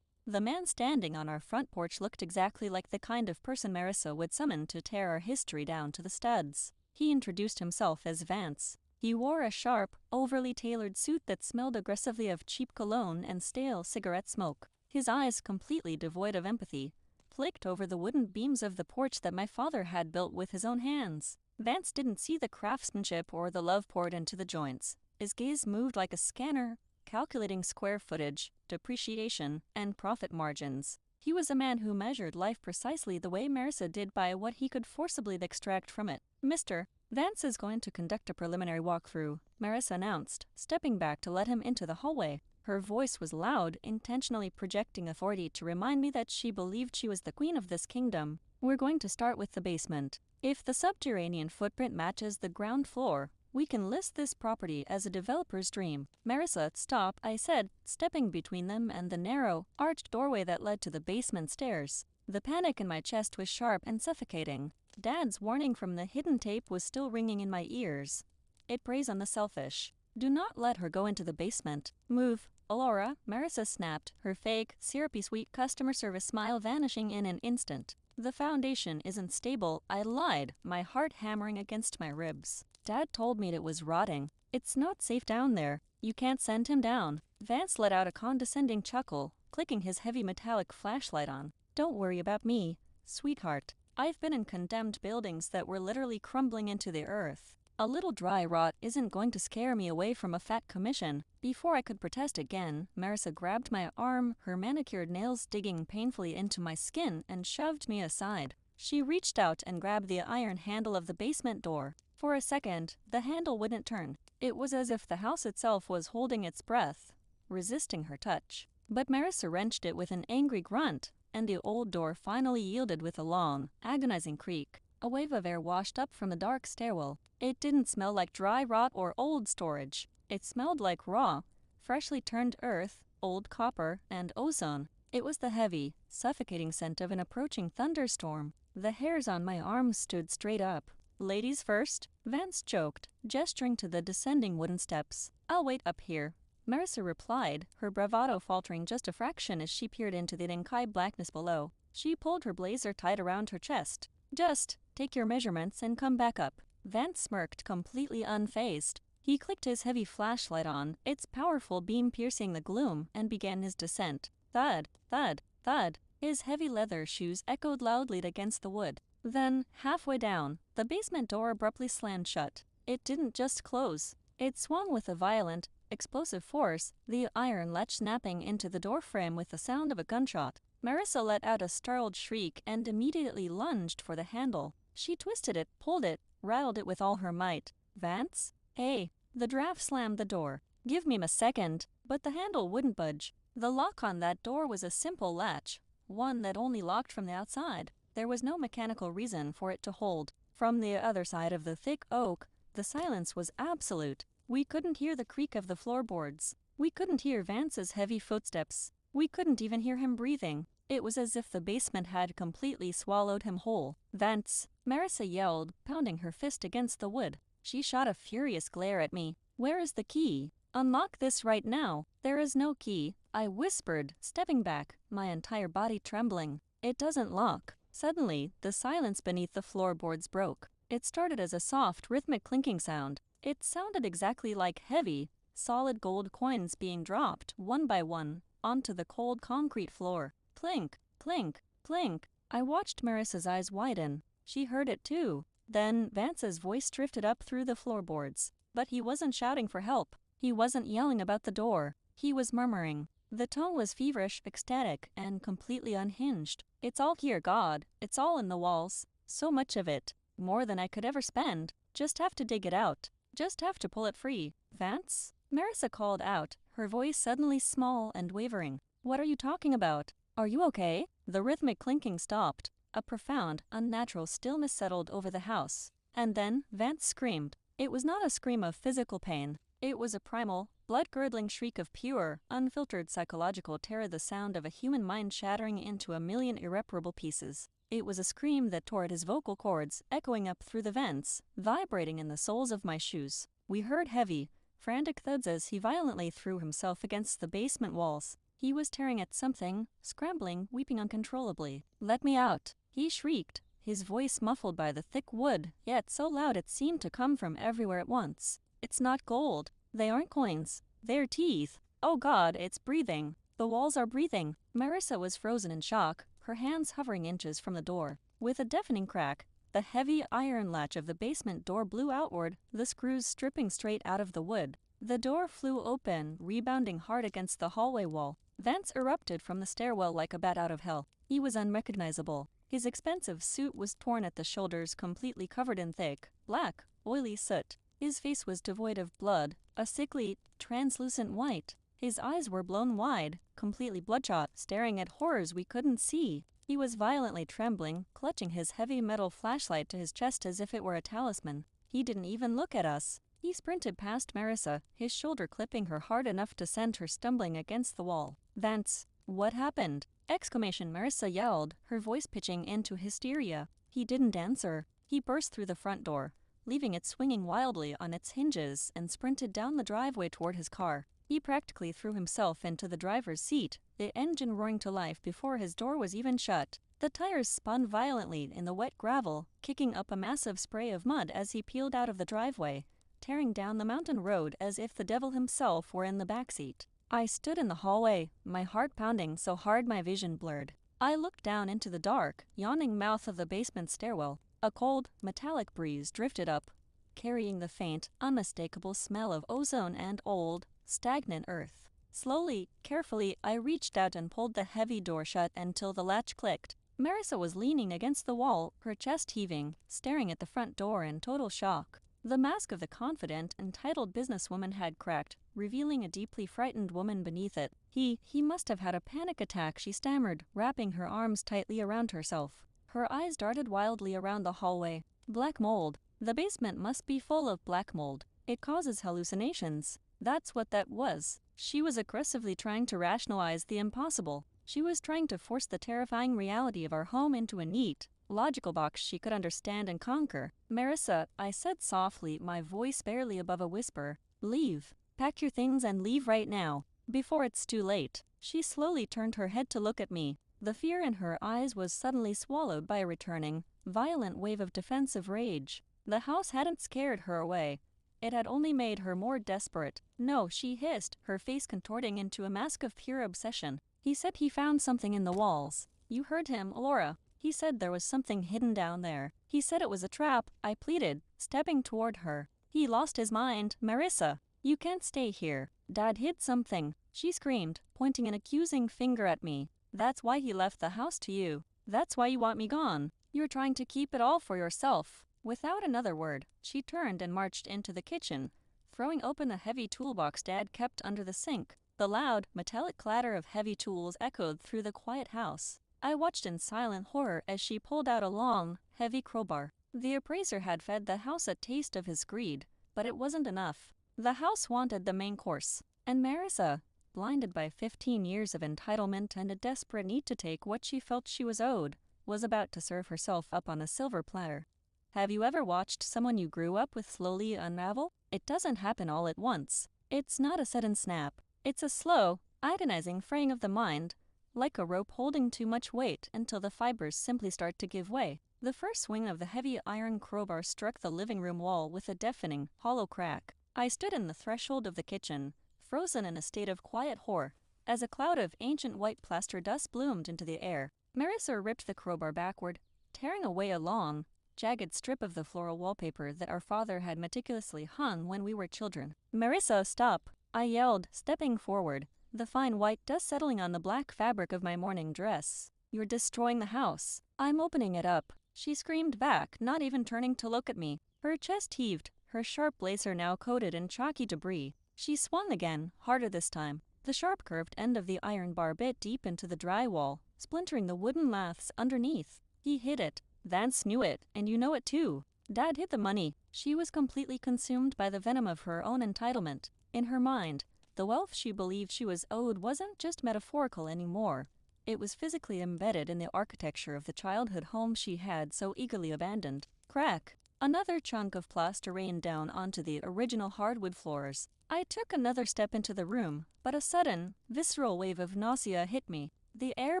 The man standing on our front porch looked exactly like the kind of person Marissa would summon to tear our history down to the studs. He introduced himself as Vance. He wore a sharp, overly tailored suit that smelled aggressively of cheap cologne and stale cigarette smoke. His eyes, completely devoid of empathy, flicked over the wooden beams of the porch that my father had built with his own hands. Vance didn't see the craftsmanship or the love poured into the joints. His gaze moved like a scanner, calculating square footage, depreciation, and profit margins. He was a man who measured life precisely the way Marissa did by what he could forcibly extract from it. Mr. Vance is going to conduct a preliminary walkthrough, Marissa announced, stepping back to let him into the hallway. Her voice was loud, intentionally projecting authority to remind me that she believed she was the queen of this kingdom. We're going to start with the basement. If the subterranean footprint matches the ground floor, we can list this property as a developer's dream. Marissa, stop, I said, stepping between them and the narrow, arched doorway that led to the basement stairs. The panic in my chest was sharp and suffocating. Dad's warning from the hidden tape was still ringing in my ears. It preys on the selfish. Do not let her go into the basement. Move. Alora, Marissa snapped, her fake, syrupy sweet customer service smile vanishing in an instant. The foundation isn't stable, I lied, my heart hammering against my ribs. Dad told me it was rotting. It's not safe down there. You can't send him down. Vance let out a condescending chuckle, clicking his heavy metallic flashlight on. Don't worry about me, sweetheart. I've been in condemned buildings that were literally crumbling into the earth. A little dry rot isn't going to scare me away from a fat commission. Before I could protest again, Marissa grabbed my arm, her manicured nails digging painfully into my skin, and shoved me aside. She reached out and grabbed the iron handle of the basement door. For a second, the handle wouldn't turn. It was as if the house itself was holding its breath, resisting her touch. But Marissa wrenched it with an angry grunt, and the old door finally yielded with a long, agonizing creak. A wave of air washed up from the dark stairwell. It didn't smell like dry rot or old storage. It smelled like raw, freshly turned earth, old copper, and ozone. It was the heavy, suffocating scent of an approaching thunderstorm. The hairs on my arms stood straight up. Ladies first, Vance joked, gesturing to the descending wooden steps. I'll wait up here. Marissa replied, her bravado faltering just a fraction as she peered into the inky blackness below. She pulled her blazer tight around her chest. Just take your measurements and come back up. Vance smirked, completely unfazed. He clicked his heavy flashlight on, its powerful beam piercing the gloom, and began his descent. Thud, thud, thud. His heavy leather shoes echoed loudly against the wood. Then, halfway down, the basement door abruptly slammed shut. It didn't just close. It swung with a violent, explosive force, the iron latch snapping into the doorframe with the sound of a gunshot. Marissa let out a startled shriek and immediately lunged for the handle. She twisted it, pulled it, rattled it with all her might. Vance? Hey. The draft slammed the door. Give me a second. But the handle wouldn't budge. The lock on that door was a simple latch, one that only locked from the outside. There was no mechanical reason for it to hold. From the other side of the thick oak, the silence was absolute. We couldn't hear the creak of the floorboards. We couldn't hear Vance's heavy footsteps. We couldn't even hear him breathing. It was as if the basement had completely swallowed him whole. Vance, Marissa yelled, pounding her fist against the wood. She shot a furious glare at me. Where is the key? Unlock this right now. There is no key, I whispered, stepping back, my entire body trembling. It doesn't lock. Suddenly, the silence beneath the floorboards broke. It started as a soft, rhythmic clinking sound. It sounded exactly like heavy, solid gold coins being dropped, one by one, onto the cold concrete floor. Clink, clink, clink. I watched Marissa's eyes widen. She heard it too. Then Vance's voice drifted up through the floorboards. But he wasn't shouting for help. He wasn't yelling about the door. He was murmuring. The tone was feverish, ecstatic, and completely unhinged. It's all here, God. It's all in the walls. So much of it. More than I could ever spend. Just have to dig it out. Just have to pull it free. Vance? Marissa called out, her voice suddenly small and wavering. What are you talking about? Are you okay? The rhythmic clinking stopped. A profound, unnatural stillness settled over the house. And then Vance screamed. It was not a scream of physical pain. It was a primal, blood-curdling shriek of pure, unfiltered psychological terror, the sound of a human mind shattering into a million irreparable pieces. It was a scream that tore at his vocal cords, echoing up through the vents, vibrating in the soles of my shoes. We heard heavy, frantic thuds as he violently threw himself against the basement walls. He was tearing at something, scrambling, weeping uncontrollably. "Let me out!" he shrieked, his voice muffled by the thick wood, yet so loud it seemed to come from everywhere at once. "It's not gold. They aren't coins. They're teeth. Oh God, it's breathing. The walls are breathing." Marissa was frozen in shock, her hands hovering inches from the door. With a deafening crack, the heavy iron latch of the basement door blew outward, the screws stripping straight out of the wood. The door flew open, rebounding hard against the hallway wall. Vance erupted from the stairwell like a bat out of hell. He was unrecognizable. His expensive suit was torn at the shoulders, completely covered in thick, black, oily soot. His face was devoid of blood, a sickly, translucent white. His eyes were blown wide, completely bloodshot, staring at horrors we couldn't see. He was violently trembling, clutching his heavy metal flashlight to his chest as if it were a talisman. He didn't even look at us. He sprinted past Marissa, his shoulder clipping her hard enough to send her stumbling against the wall. "Vance, what happened?" Marissa yelled, her voice pitching into hysteria. He didn't answer. He burst through the front door, leaving it swinging wildly on its hinges, and sprinted down the driveway toward his car. He practically threw himself into the driver's seat, the engine roaring to life before his door was even shut. The tires spun violently in the wet gravel, kicking up a massive spray of mud as he peeled out of the driveway, tearing down the mountain road as if the devil himself were in the backseat. I stood in the hallway, my heart pounding so hard my vision blurred. I looked down into the dark, yawning mouth of the basement stairwell. A cold, metallic breeze drifted up, carrying the faint, unmistakable smell of ozone and old, stagnant earth. Slowly, carefully, I reached out and pulled the heavy door shut until the latch clicked. Marissa was leaning against the wall, her chest heaving, staring at the front door in total shock. The mask of the confident, entitled businesswoman had cracked, revealing a deeply frightened woman beneath it. He must have had a panic attack, she stammered, wrapping her arms tightly around herself. Her eyes darted wildly around the hallway. Black mold. The basement must be full of black mold. It causes hallucinations. That's what that was. She was aggressively trying to rationalize the impossible. She was trying to force the terrifying reality of our home into a neat, logical box she could understand and conquer. "Marissa," I said softly, my voice barely above a whisper, "leave. Pack your things and leave right now, before it's too late." She slowly turned her head to look at me. The fear in her eyes was suddenly swallowed by a returning, violent wave of defensive rage. The house hadn't scared her away. It had only made her more desperate. "No," she hissed, her face contorting into a mask of pure obsession. "He said he found something in the walls. You heard him, Laura. He said there was something hidden down there. He said it was a trap," I pleaded, stepping toward her. "He lost his mind. Marissa, you can't stay here. Dad hid something," she screamed, pointing an accusing finger at me. "That's why he left the house to you. That's why you want me gone. You're trying to keep it all for yourself." Without another word, she turned and marched into the kitchen, throwing open a heavy toolbox Dad kept under the sink. The loud, metallic clatter of heavy tools echoed through the quiet house. I watched in silent horror as she pulled out a long, heavy crowbar. The appraiser had fed the house a taste of his greed, but it wasn't enough. The house wanted the main course, and Marissa, blinded by 15 years of entitlement and a desperate need to take what she felt she was owed, was about to serve herself up on a silver platter. Have you ever watched someone you grew up with slowly unravel? It doesn't happen all at once. It's not a sudden snap. It's a slow, agonizing fraying of the mind, like a rope holding too much weight until the fibers simply start to give way. The first swing of the heavy iron crowbar struck the living room wall with a deafening, hollow crack. I stood in the threshold of the kitchen, frozen in a state of quiet horror, as a cloud of ancient white plaster dust bloomed into the air. Marissa ripped the crowbar backward, tearing away a long, jagged strip of the floral wallpaper that our father had meticulously hung when we were children. "Marissa, stop!" I yelled, stepping forward, the fine white dust settling on the black fabric of my morning dress. "You're destroying the house." "I'm opening it up," she screamed back, not even turning to look at me. Her chest heaved, her sharp blazer now coated in chalky debris. She swung again, harder this time. The sharp curved end of the iron bar bit deep into the drywall, splintering the wooden laths underneath. He hid it. Vance knew it, and you know it too. Dad hid the money. She was completely consumed by the venom of her own entitlement. In her mind, the wealth she believed she was owed wasn't just metaphorical anymore. It was physically embedded in the architecture of the childhood home she had so eagerly abandoned. Crack! Another chunk of plaster rained down onto the original hardwood floors. I took another step into the room, but a sudden, visceral wave of nausea hit me. The air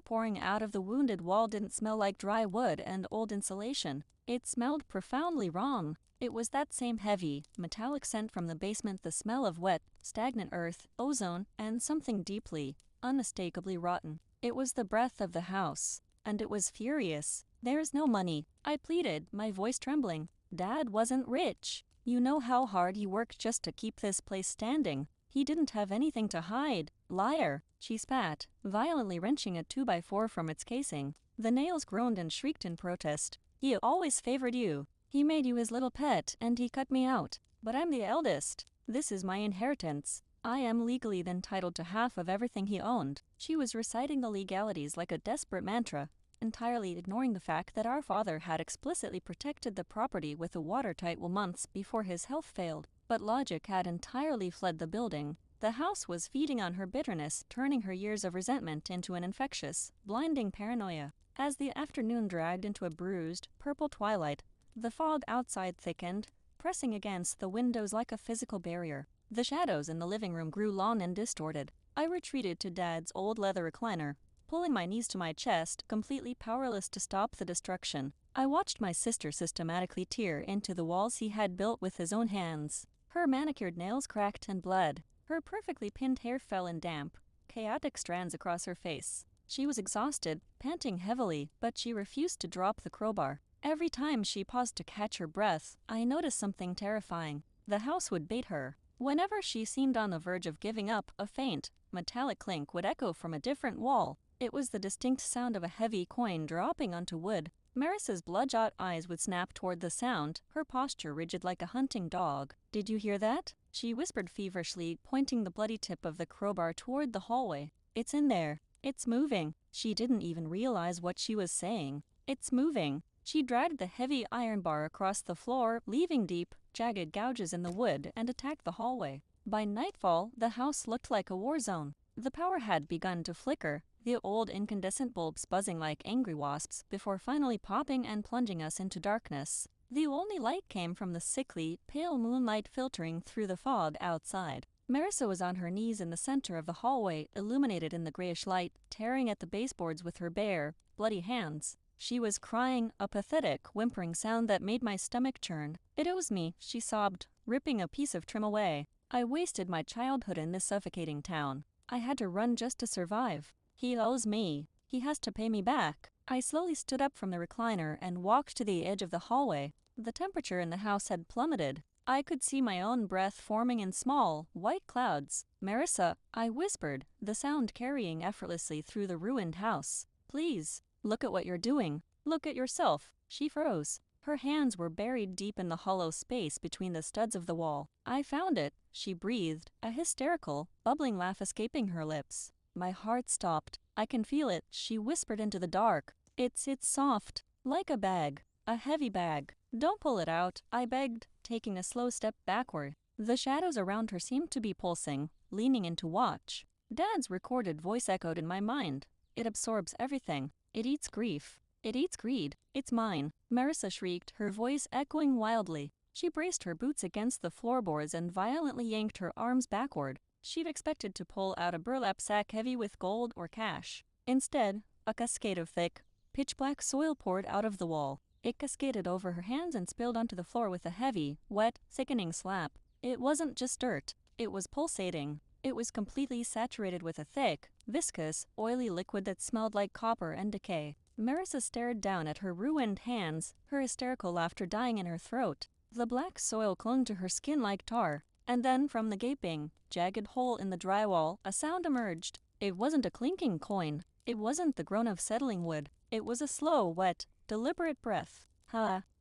pouring out of the wounded wall didn't smell like dry wood and old insulation. It smelled profoundly wrong. It was that same heavy, metallic scent from the basement, the smell of wet, stagnant earth, ozone, and something deeply, unmistakably rotten. It was the breath of the house, and it was furious. "There's no money," I pleaded, my voice trembling. "Dad wasn't rich. You know how hard he worked just to keep this place standing. He didn't have anything to hide." "Liar," she spat, violently wrenching a 2x4 from its casing. The nails groaned and shrieked in protest. "He always favored you. He made you his little pet, and he cut me out. But I'm the eldest. This is my inheritance. I am legally entitled to half of everything he owned." She was reciting the legalities like a desperate mantra, entirely ignoring the fact that our father had explicitly protected the property with a watertight will months before his health failed. But logic had entirely fled the building. The house was feeding on her bitterness, turning her years of resentment into an infectious, blinding paranoia. As the afternoon dragged into a bruised, purple twilight, the fog outside thickened, pressing against the windows like a physical barrier. The shadows in the living room grew long and distorted. I retreated to Dad's old leather recliner, pulling my knees to my chest, completely powerless to stop the destruction. I watched my sister systematically tear into the walls he had built with his own hands. Her manicured nails cracked and bled. Her perfectly pinned hair fell in damp, chaotic strands across her face. She was exhausted, panting heavily, but she refused to drop the crowbar. Every time she paused to catch her breath, I noticed something terrifying. The house would bait her. Whenever she seemed on the verge of giving up, a faint, metallic clink would echo from a different wall. It was the distinct sound of a heavy coin dropping onto wood. Marissa's bloodshot eyes would snap toward the sound, her posture rigid like a hunting dog. "Did you hear that?" she whispered feverishly, pointing the bloody tip of the crowbar toward the hallway. "It's in there. It's moving." She didn't even realize what she was saying. "It's moving." She dragged the heavy iron bar across the floor, leaving deep, jagged gouges in the wood, and attacked the hallway. By nightfall, the house looked like a war zone. The power had begun to flicker, the old incandescent bulbs buzzing like angry wasps before finally popping and plunging us into darkness. The only light came from the sickly, pale moonlight filtering through the fog outside. Marissa was on her knees in the center of the hallway, illuminated in the grayish light, tearing at the baseboards with her bare, bloody hands. She was crying, a pathetic, whimpering sound that made my stomach churn. "It owes me," she sobbed, ripping a piece of trim away. "I wasted my childhood in this suffocating town. I had to run just to survive. He owes me. He has to pay me back." I slowly stood up from the recliner and walked to the edge of the hallway. The temperature in the house had plummeted. I could see my own breath forming in small, white clouds. "Marissa," I whispered, the sound carrying effortlessly through the ruined house. "Please, look at what you're doing. Look at yourself." She froze. Her hands were buried deep in the hollow space between the studs of the wall. "I found it," she breathed, a hysterical, bubbling laugh escaping her lips. My heart stopped. "I can feel it," she whispered into the dark. It's soft, like a bag, a heavy bag." "Don't pull it out," I begged, taking a slow step backward. The shadows around her seemed to be pulsing, leaning in to watch. Dad's recorded voice echoed in my mind. "It absorbs everything. It eats grief. It eats greed. It's mine." Marissa shrieked, her voice echoing wildly. She braced her boots against the floorboards and violently yanked her arms backward. She'd expected to pull out a burlap sack heavy with gold or cash. Instead, a cascade of thick, pitch-black soil poured out of the wall. It cascaded over her hands and spilled onto the floor with a heavy, wet, sickening slap. It wasn't just dirt. It was pulsating. It was completely saturated with a thick, viscous, oily liquid that smelled like copper and decay. Marissa stared down at her ruined hands, her hysterical laughter dying in her throat. The black soil clung to her skin like tar. And then, from the gaping, jagged hole in the drywall, a sound emerged. It wasn't a clinking coin. It wasn't the groan of settling wood. It was a slow, wet, deliberate breath.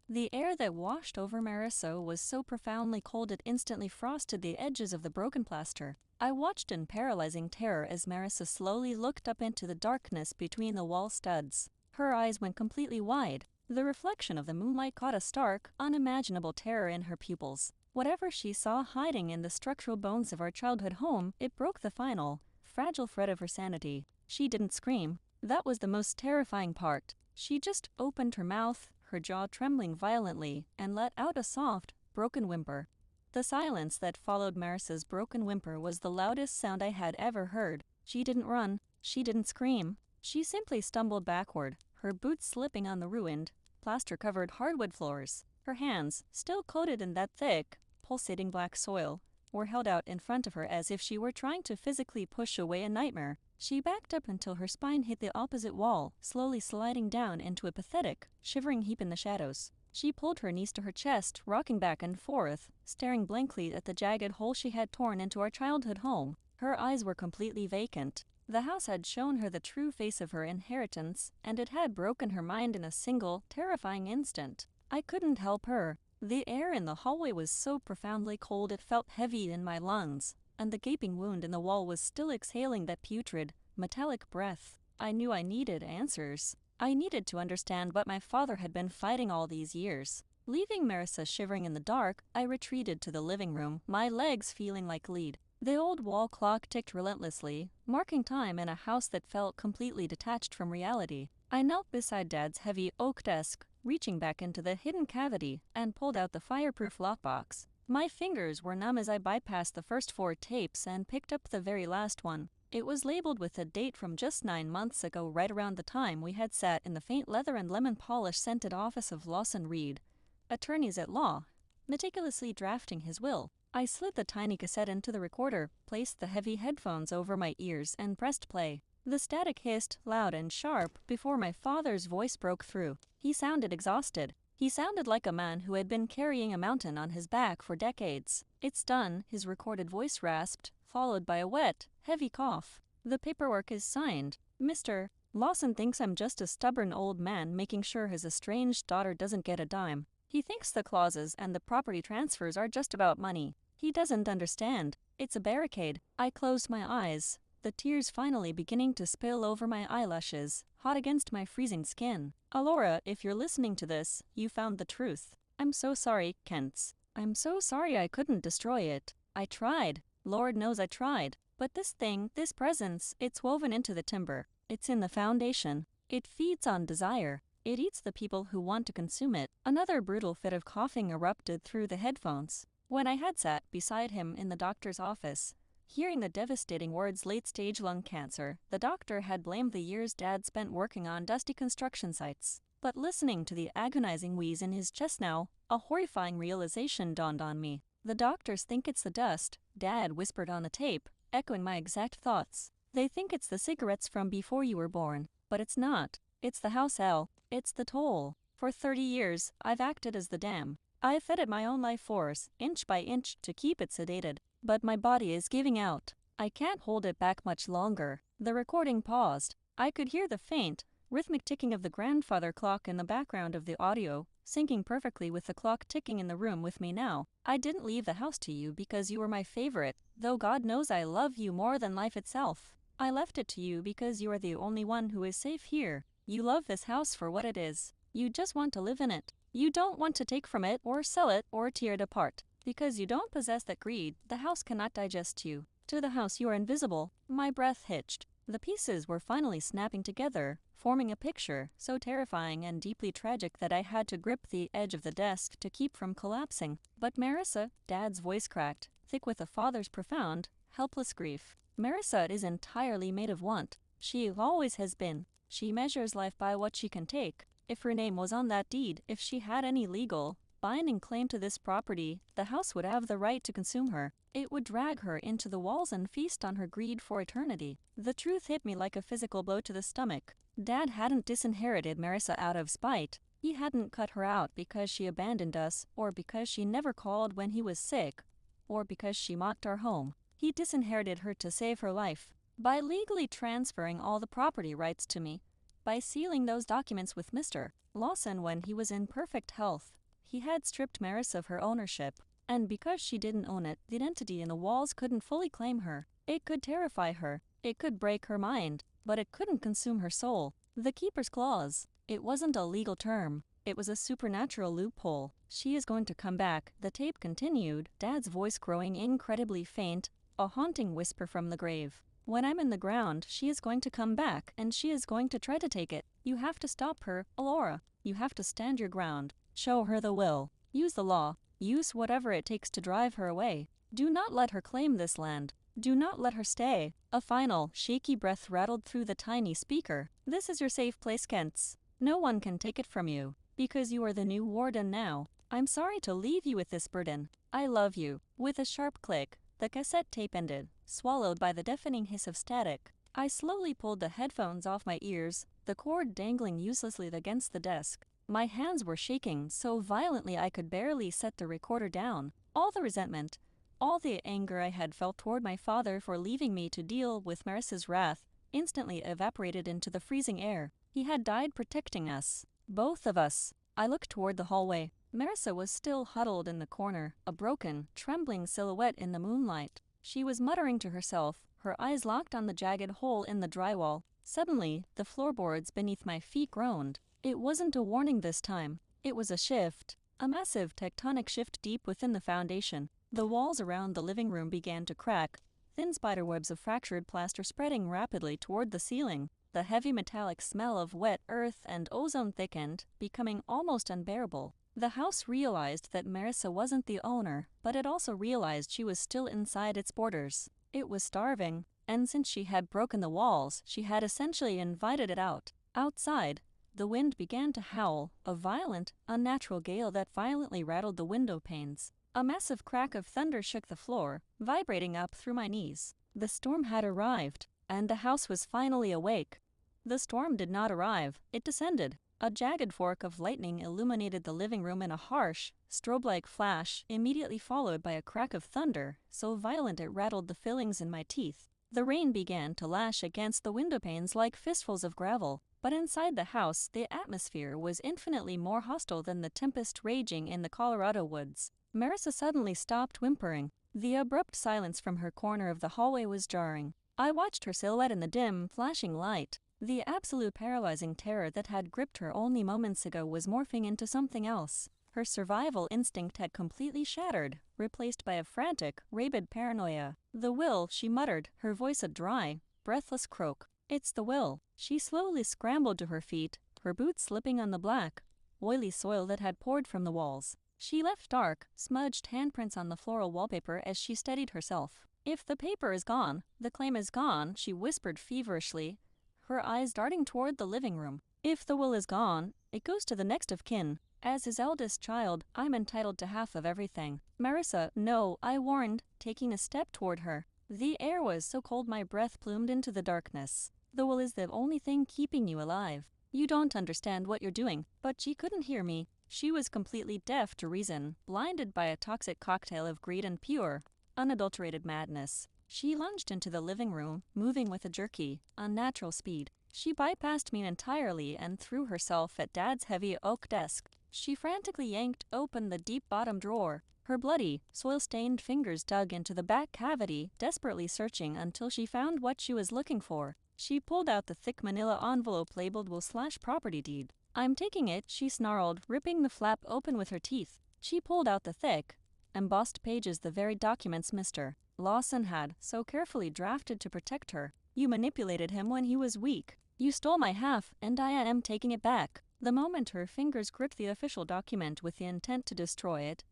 The air that washed over Marissa was so profoundly cold it instantly frosted the edges of the broken plaster. I watched in paralyzing terror as Marissa slowly looked up into the darkness between the wall studs. Her eyes went completely wide. The reflection of the moonlight caught a stark, unimaginable terror in her pupils. Whatever she saw hiding in the structural bones of our childhood home, it broke the final, fragile thread of her sanity. She didn't scream. That was the most terrifying part. She just opened her mouth, her jaw trembling violently, and let out a soft, broken whimper. The silence that followed Marissa's broken whimper was the loudest sound I had ever heard. She didn't run. She didn't scream. She simply stumbled backward, her boots slipping on the ruined, plaster-covered hardwood floors. Her hands, still coated in that thick, pulsating black soil, were held out in front of her as if she were trying to physically push away a nightmare. She backed up until her spine hit the opposite wall, slowly sliding down into a pathetic, shivering heap in the shadows. She pulled her knees to her chest, rocking back and forth, staring blankly at the jagged hole she had torn into our childhood home. Her eyes were completely vacant. The house had shown her the true face of her inheritance, and it had broken her mind in a single, terrifying instant. I couldn't help her. The air in the hallway was so profoundly cold it felt heavy in my lungs, and the gaping wound in the wall was still exhaling that putrid, metallic breath. I knew I needed answers. I needed to understand what my father had been fighting all these years. Leaving Marissa shivering in the dark, I retreated to the living room, my legs feeling like lead. The old wall clock ticked relentlessly, marking time in a house that felt completely detached from reality. I knelt beside Dad's heavy oak desk, reaching back into the hidden cavity, and pulled out the fireproof lockbox. My fingers were numb as I bypassed the first 4 tapes and picked up the very last one. It was labeled with a date from just 9 months ago, right around the time we had sat in the faint leather and lemon polish scented office of Lawson Reed, attorneys at law, meticulously drafting his will. I slid the tiny cassette into the recorder, placed the heavy headphones over my ears, and pressed play. The static hissed, loud and sharp, before my father's voice broke through. He sounded exhausted. He sounded like a man who had been carrying a mountain on his back for decades. "It's done," his recorded voice rasped, followed by a wet, heavy cough. "The paperwork is signed. Mr. Lawson thinks I'm just a stubborn old man making sure his estranged daughter doesn't get a dime. He thinks the clauses and the property transfers are just about money. He doesn't understand. It's a barricade." I closed my eyes, the tears finally beginning to spill over my eyelashes, hot against my freezing skin. "Alora, if you're listening to this, you found the truth. I'm so sorry, Kents. I'm so sorry I couldn't destroy it. I tried. Lord knows I tried. But this thing, this presence, it's woven into the timber. It's in the foundation. It feeds on desire. It eats the people who want to consume it." Another brutal fit of coughing erupted through the headphones. When I had sat beside him in the doctor's office, hearing the devastating words late-stage lung cancer, the doctor had blamed the years Dad spent working on dusty construction sites. But listening to the agonizing wheeze in his chest now, a horrifying realization dawned on me. "The doctors think it's the dust," Dad whispered on the tape, echoing my exact thoughts. "They think it's the cigarettes from before you were born, but it's not. It's the house hell. It's the toll. For 30 years, I've acted as the dam. I fed it my own life force, inch by inch, to keep it sedated. But my body is giving out. I can't hold it back much longer." The recording paused. I could hear the faint, rhythmic ticking of the grandfather clock in the background of the audio, syncing perfectly with the clock ticking in the room with me now. "I didn't leave the house to you because you were my favorite, though God knows I love you more than life itself. I left it to you because you are the only one who is safe here. You love this house for what it is. You just want to live in it. You don't want to take from it or sell it or tear it apart. Because you don't possess that greed, the house cannot digest you. To the house you are invisible." My breath hitched. The pieces were finally snapping together, forming a picture so terrifying and deeply tragic that I had to grip the edge of the desk to keep from collapsing. "But Marissa," Dad's voice cracked, thick with a father's profound, helpless grief. "Marissa is entirely made of want. She always has been. She measures life by what she can take. If her name was on that deed, if she had any legal, binding claim to this property, the house would have the right to consume her. It would drag her into the walls and feast on her greed for eternity." The truth hit me like a physical blow to the stomach. Dad hadn't disinherited Marissa out of spite. He hadn't cut her out because she abandoned us, or because she never called when he was sick, or because she mocked our home. He disinherited her to save her life, by legally transferring all the property rights to me. by sealing those documents with Mr. Lawson when he was in perfect health. He had stripped Marissa of her ownership, and because she didn't own it, the entity in the walls couldn't fully claim her. It could terrify her, it could break her mind, but it couldn't consume her soul. The Keeper's Clause. It wasn't a legal term. It was a supernatural loophole. She is going to come back, the tape continued, Dad's voice growing incredibly faint, a haunting whisper from the grave. When I'm in the ground, she is going to come back, and she is going to try to take it. You have to stop her, Alora. You have to stand your ground. Show her the will. Use the law. Use whatever it takes to drive her away. Do not let her claim this land. Do not let her stay. A final, shaky breath rattled through the tiny speaker. This is your safe place, Kents. No one can take it from you, because you are the new warden now. I'm sorry to leave you with this burden. I love you. With a sharp click, the cassette tape ended, swallowed by the deafening hiss of static. I slowly pulled the headphones off my ears, the cord dangling uselessly against the desk. My hands were shaking so violently I could barely set the recorder down. All the resentment, all the anger I had felt toward my father for leaving me to deal with Marissa's wrath, instantly evaporated into the freezing air. He had died protecting us. Both of us. I looked toward the hallway. Marissa was still huddled in the corner, a broken, trembling silhouette in the moonlight. She was muttering to herself, her eyes locked on the jagged hole in the drywall. Suddenly, the floorboards beneath my feet groaned. It wasn't a warning this time. It was a shift. A massive tectonic shift deep within the foundation. The walls around the living room began to crack, thin spiderwebs of fractured plaster spreading rapidly toward the ceiling. The heavy metallic smell of wet earth and ozone thickened, becoming almost unbearable. The house realized that Marissa wasn't the owner, but it also realized she was still inside its borders. It was starving, and since she had broken the walls, she had essentially invited it out. Outside, the wind began to howl, a violent, unnatural gale that violently rattled the window panes. A massive crack of thunder shook the floor, vibrating up through my knees. The storm had arrived, and the house was finally awake. The storm did not arrive, it descended. A jagged fork of lightning illuminated the living room in a harsh, strobe-like flash, immediately followed by a crack of thunder, so violent it rattled the fillings in my teeth. The rain began to lash against the window panes like fistfuls of gravel, but inside the house, the atmosphere was infinitely more hostile than the tempest raging in the Colorado woods. Marissa suddenly stopped whimpering. The abrupt silence from her corner of the hallway was jarring. I watched her silhouette in the dim, flashing light. The absolute paralyzing terror that had gripped her only moments ago was morphing into something else. Her survival instinct had completely shattered, replaced by a frantic, rabid paranoia. The will, she muttered, her voice a dry, breathless croak. It's the will. She slowly scrambled to her feet, her boots slipping on the black, oily soil that had poured from the walls. She left dark, smudged handprints on the floral wallpaper as she steadied herself. If the paper is gone, the claim is gone, she whispered feverishly, her eyes darting toward the living room. If the will is gone, it goes to the next of kin. As his eldest child, I'm entitled to half of everything. Marissa, no, I warned, taking a step toward her. The air was so cold my breath plumed into the darkness. The will is the only thing keeping you alive. You don't understand what you're doing. But she couldn't hear me. She was completely deaf to reason, blinded by a toxic cocktail of greed and pure, unadulterated madness. She lunged into the living room, moving with a jerky, unnatural speed. She bypassed me entirely and threw herself at Dad's heavy oak desk. She frantically yanked open the deep bottom drawer. Her bloody, soil-stained fingers dug into the back cavity, desperately searching until she found what she was looking for. She pulled out the thick manila envelope labeled will/property deed. I'm taking it, she snarled, ripping the flap open with her teeth. She pulled out the thick, embossed pages, the very documents Mr. Lawson had so carefully drafted to protect her. You manipulated him when he was weak. You stole my half, and I am taking it back. The moment her fingers gripped the official document with the intent to destroy it,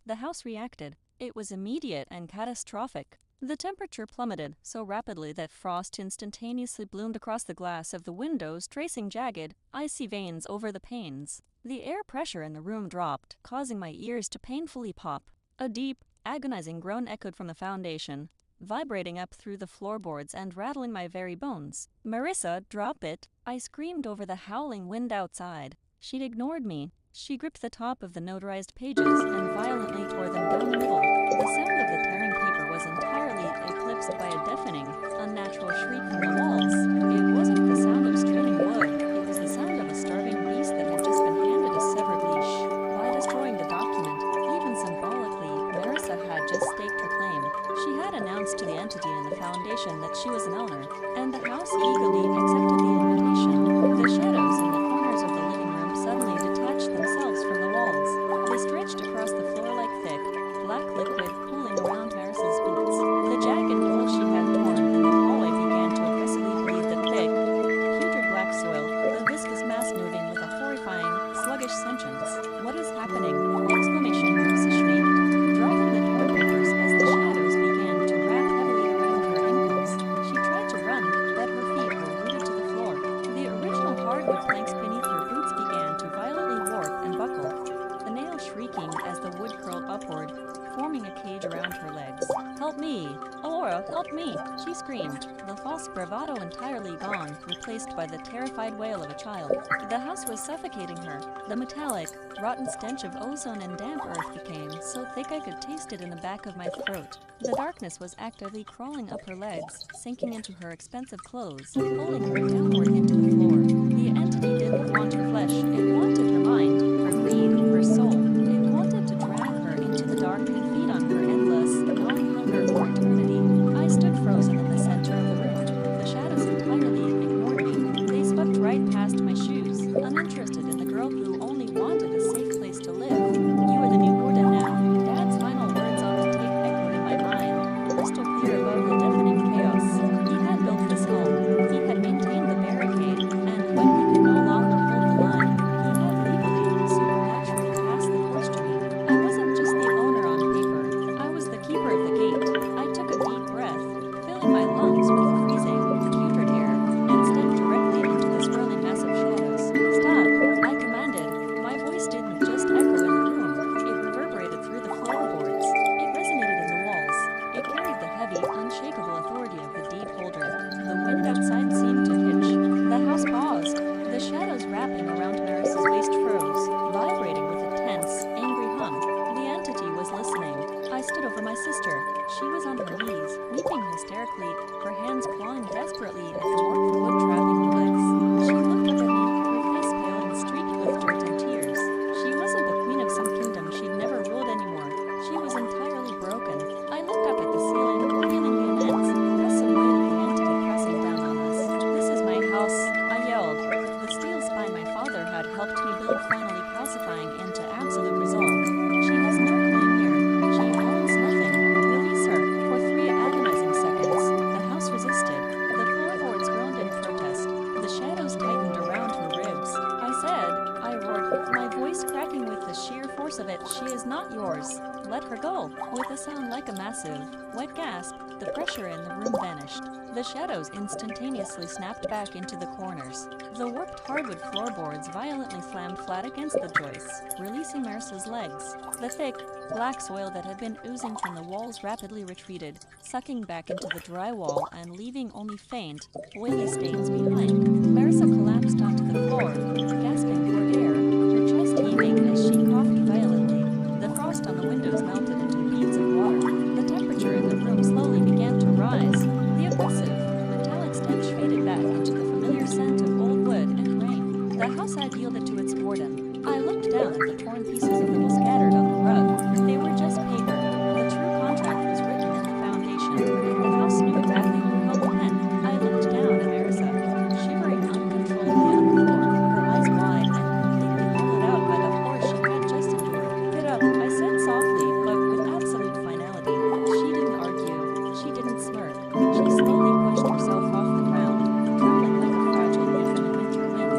the house reacted. It was immediate and catastrophic. The temperature plummeted so rapidly that frost instantaneously bloomed across the glass of the windows, tracing jagged, icy veins over the panes. The air pressure in the room dropped, causing my ears to painfully pop. A deep, agonizing groan echoed from the foundation, vibrating up through the floorboards and rattling my very bones. Marissa, drop it! I screamed over the howling wind outside. She'd ignored me. She gripped the top of the notarized pages and violently tore them down the middle. The sound of the tearing paper was entirely eclipsed by a deafening, unnatural shriek from the walls. It wasn't the sound of straining wood, it realization that she was an owner, and the house eagerly accepted the invitation. The shadows in the corners of the living room suddenly detached themselves from the walls. They stretched across the floor like thick, black liquid pooling around Marissa's boots. The jagged wool she had torn, and the hallway began to aggressively bleed the thick, putrid black soil, the viscous mass moving with a horrifying, sluggish sentience. "What is happening?" Exclamation Marissa shrieked, dropping the torn papers as the shadows began to wrap heavily around her ankles. She tried to run, but her feet were rooted to the floor. The original hardwood planks beneath her boots began to violently warp and buckle, the nails shrieking as the wood curled upward, forming a cage around her legs. "Help me! Alora, help me!" she screamed, the false bravado entirely gone, replaced by the terrified wail of a child. The house was suffocating her. The metallic, rotten stench of ozone and damp earth became so thick I could taste it in the back of my throat. The darkness was actively crawling up her legs, sinking into her expensive clothes, pulling her downward into the floor. The entity didn't want her flesh, it wanted her mind, her greed, her soul. It wanted to drag her into the dark and feed on her endless, gnawing hunger for eternity. I stood frozen in the center of the room. The shadows entirely ignored me. They swept right past my shoes, uninterested in the girl who only wanted a safe place to live. "You are the new warden now." Dad's final words on the tape echoed in my mind, crystal clear above the deafening chaos. He had built this home. He had maintained the barricade, and when he could no longer hold the line, he had legally, supernaturally passed the torch to me. I wasn't just the owner on paper. I was the keeper of the gate. I took a deep breath, filling my lungs with freezing, putrid air, and stepped directly into the swirling mass of shadows. "Stop!" I commanded. My voice didn't just echo in the room. It reverberated through the floorboards. It resonated in the walls. It carried the heavy, unshakable authority of the deed holder. The wind outside seemed to hitch. The house paused. The shadows wrapping around Marissa's waist froze, vibrating with a tense, angry hum. The entity was listening. I stood over my sister. She was on her knees, weeping hysterically, her hands clawing desperately at the warped wood trapping her legs. She looked up at me, her face pale and streaked with dirt and tears. She wasn't the queen of some kingdom she'd never ruled anymore. She was entirely broken. I looked up at the ceiling, feeling the immense, oppressive weight of the entity pressing down on us. "This is my house," I yelled. The steel spine my father had helped me build finally calcifying into absolute resolve. "She has no claim here. She owns nothing. Release her." For 3 agonizing seconds, the house resisted. The floorboards groaned in protest. The shadows tightened around her ribs. I roared, my voice cracking with the sheer force of it, "She is not yours. Let her go." With a sound like a massive, wet gasp, the pressure in the room vanished. The shadows instantaneously snapped back into the corners. The warped hardwood floorboards violently slammed flat against the joists, releasing Marissa's legs. The thick, black soil that had been oozing from the walls rapidly retreated, sucking back into the drywall and leaving only faint, oily stains behind. Marissa collapsed onto the floor, gasping for air, her chest heaving as she coughed violently. The frost on the windows melted into beads of water. The temperature in the room slowly began to rise. The oppressive, metallic stench faded back into the familiar scent of old wood and rain. The house had yielded to its warden. I looked down at the torn pieces of wood scattered on the rug. They were just paper. The true contract was written in the foundation. The house knew exactly who held the pen. I looked down at Marissa, shivering uncontrollably on the floor, her eyes wide and completely hollowed out by the horror she had just endured. "Get up," I said softly, but with absolute finality. She didn't argue. She didn't smirk. She slowly pushed herself off the ground, trembling like a fragile leaf in a winter wind.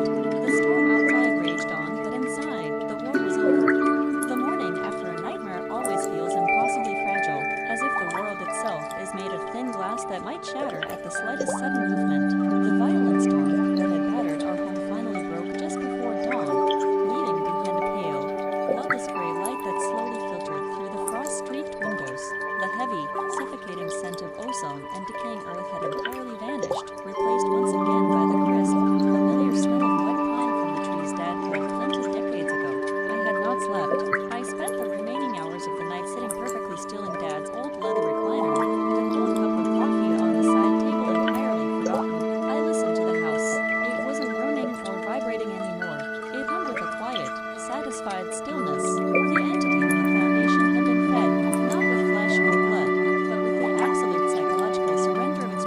The storm outside raged on, but inside, the war was over. The morning after a nightmare always feels impossibly fragile, as if the world itself is made of thin glass that might shatter at the slightest sudden movement. The violent storm that had battered our home finally broke just before dawn, leaving behind a pale, bloodless gray light that slowly filtered through the frost-streaked windows. The heavy, suffocating scent of ozone and decaying earth had entirely vanished, replaced once again by the crisp, familiar smell of wet pine from the trees Dad had planted decades ago. I had not slept. I spent the remaining hours of the night sitting perfectly still in Dad's old leather recliner, the cold cup of coffee on the side table entirely forgotten. I listened to the house. It wasn't groaning or vibrating anymore. It hummed with a quiet, satisfied stillness. The entity in the foundation had been fed, not with flesh or blood, but with the absolute psychological surrender of its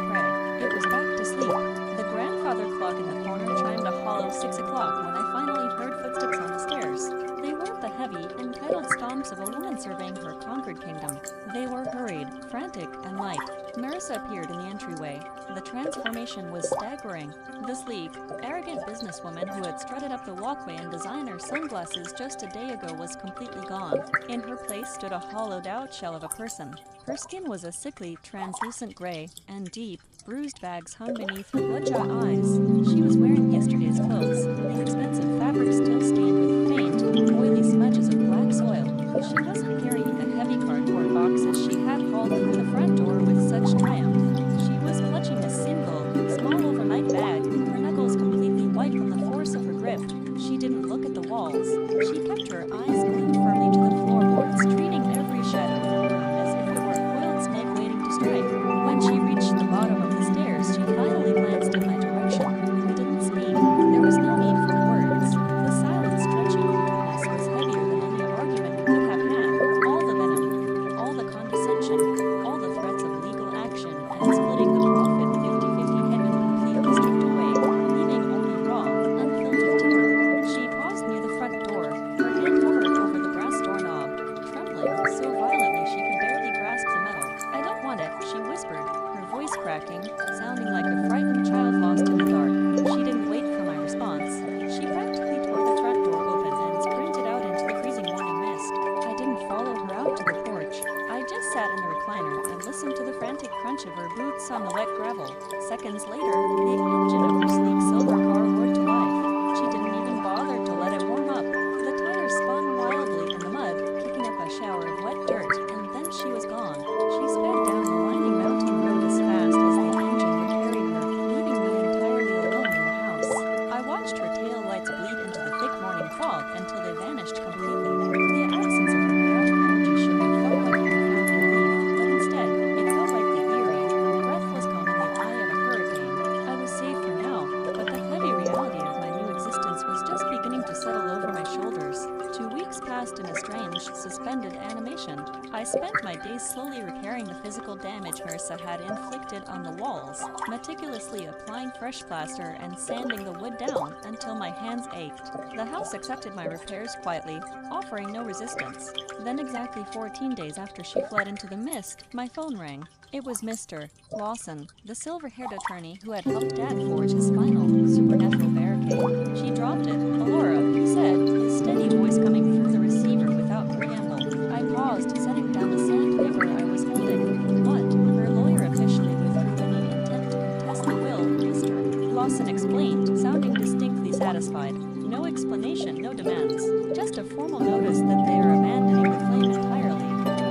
conquered kingdom. They were hurried, frantic, and light. Marissa appeared in the entryway. The transformation was staggering. The sleek, arrogant businesswoman who had strutted up the walkway in designer sunglasses just a day ago was completely gone. In her place stood a hollowed-out shell of a person. Her skin was a sickly, translucent gray, and deep, bruised bags hung beneath her bloodshot eyes. She was wearing yesterday's clothes, the expensive fabric still stained with faint, oily smudges of black soil. She wasn't carrying the heavy cardboard boxes she had hauled through the front door with such triumph. She was clutching a single, small overnight bag, her knuckles completely white from the force of her grip. She didn't look at the walls. She kept her eyes glued firmly to the floorboards, treating every shadow in the room as if it were a coiled snake waiting to strike. When she reached the bottom of the stairs, she finally glanced in my direction. We didn't speak. There was no need for words. The silent, stretching coolness was heavier than any argument could have had. All the venom, all the condescension, all the threats of legal action and splitting the profit 50-50 had been completely stripped away, leaving only raw, unfiltered timber. She paused near the front door, her hand hovered over the brass doorknob, trembling so violently she could barely grasp the metal. "I don't want it," she whispered, her voice cracking, sounding like a frightened child lost in the dark. She didn't wait for my response. She practically tore the front door open and sprinted out into the freezing morning mist. I didn't follow her out to the porch. I just sat in the recliner and listened to the frantic crunch of her boots on the wet gravel. Seconds later, the engine of her sleek silver car roared to life. She didn't even bother to let it warm up. The tires spun wildly in the mud, kicking up a shower of wet dirt, and then she was gone. She sped down the winding mountain road as fast as the engine would carry her, leaving me entirely alone in the house. I watched her tail lights bleed into the thick morning fog until they vanished completely. The absence of her chaotic energy should have felt like a profound relief, but instead, it felt like the eerie, breathless calm in the eye of a hurricane. I was safe for now, but the heavy reality of my new existence was just beginning to settle over my shoulders. 2 weeks passed in a strange, suspended animation. I spent my days slowly repairing the physical damage Marissa had inflicted on the walls, meticulously applying fresh plaster and sanding the wood down until my hands ached. The house accepted my repairs quietly, offering no resistance. Then exactly 14 days after she fled into the mist, my phone rang. It was Mr. Lawson, the silver-haired attorney who had helped Dad forge his final, supernatural barricade. She dropped it. "Alora," he said, his steady voice coming through the receiver without preamble. I paused, setting down the sandpaper I was holding. "What?" Her lawyer officially withdrew any intent to contest the will, Mr. Lawson explained, sounding distinctly satisfied. "No explanation, no demands. Just a formal notice that they are abandoning the claim entirely.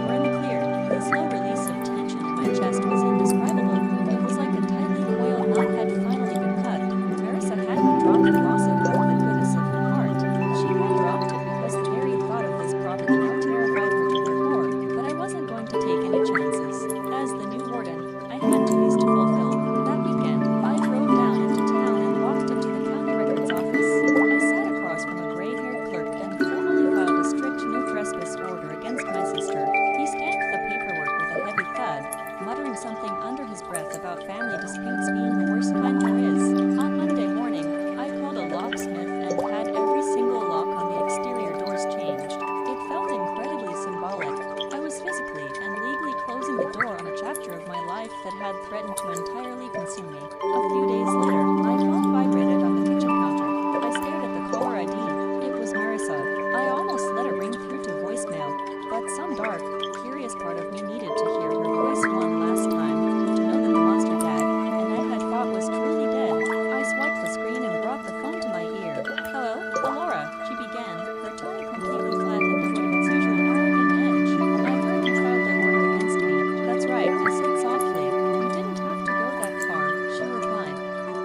We're in the clear." The slow release of tension in my chest was indescribable. It was like a tightly coiled knot had finally been cut. Marissa hadn't dropped the lawsuit out of the goodness of her heart. She had dropped it because the very thought of this property now terrified her to her core. But I wasn't going to take any chances. As the new warden, I had duties to fulfill. That weekend, I drove down into town and walked into the county records office. I sat across from a gray-haired clerk and formally filed a strict no trespass order against my sister. He stamped the paperwork with a heavy thud, muttering something under his breath about family disputes being the worst kind there is. On Monday morning, I called a locksmith and had every single lock on the exterior doors changed. It felt incredibly symbolic. I was physically and legally closing the door on a chapter of my life that had threatened to entirely consume me. A few days later, my phone vibrated on the kitchen counter. I stared at the caller ID. It was Marissa. I almost let it ring through to voicemail, but some dark, curious part of me needed to hear her voice one last time, to know that the monster Dad, and I had thought was truly dead. I swiped the screen and brought the phone to my ear. "Hello, Alora," she began, her tone completely flat and devoid of its usual arrogant edge. "I heard you filed the order against me." "That's right," I said softly. "You didn't have to go that far," she replied,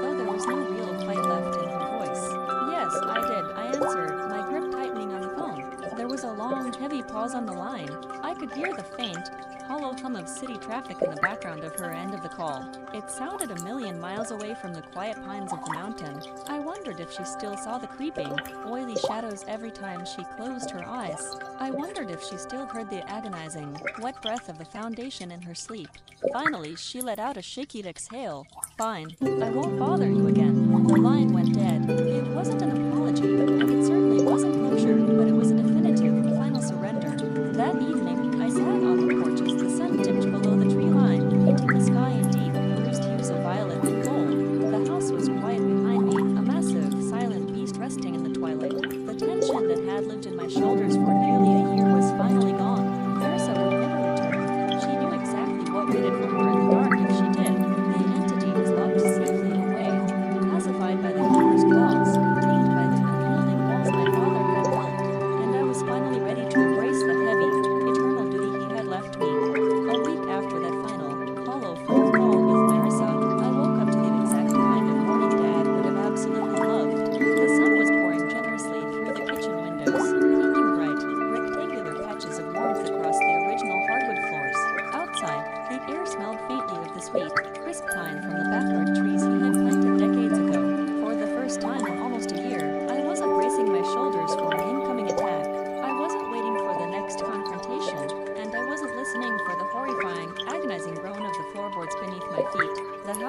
though there was no real fight left in her voice. "Yes, I did," I answered, my grip tightening on the phone. There was a long, heavy pause on the line. I could hear the faint, hollow hum of city traffic in the background of her end of the call. It sounded a million miles away from the quiet pines of the mountain. I wondered if she still saw the creeping, oily shadows every time she closed her eyes. I wondered if she still heard the agonizing, wet breath of the foundation in her sleep. Finally, she let out a shaky exhale. "Fine, I won't bother you again." The line went dead. It wasn't an apology, and it certainly wasn't closure, but it was a definitive, final surrender. That evening, I sat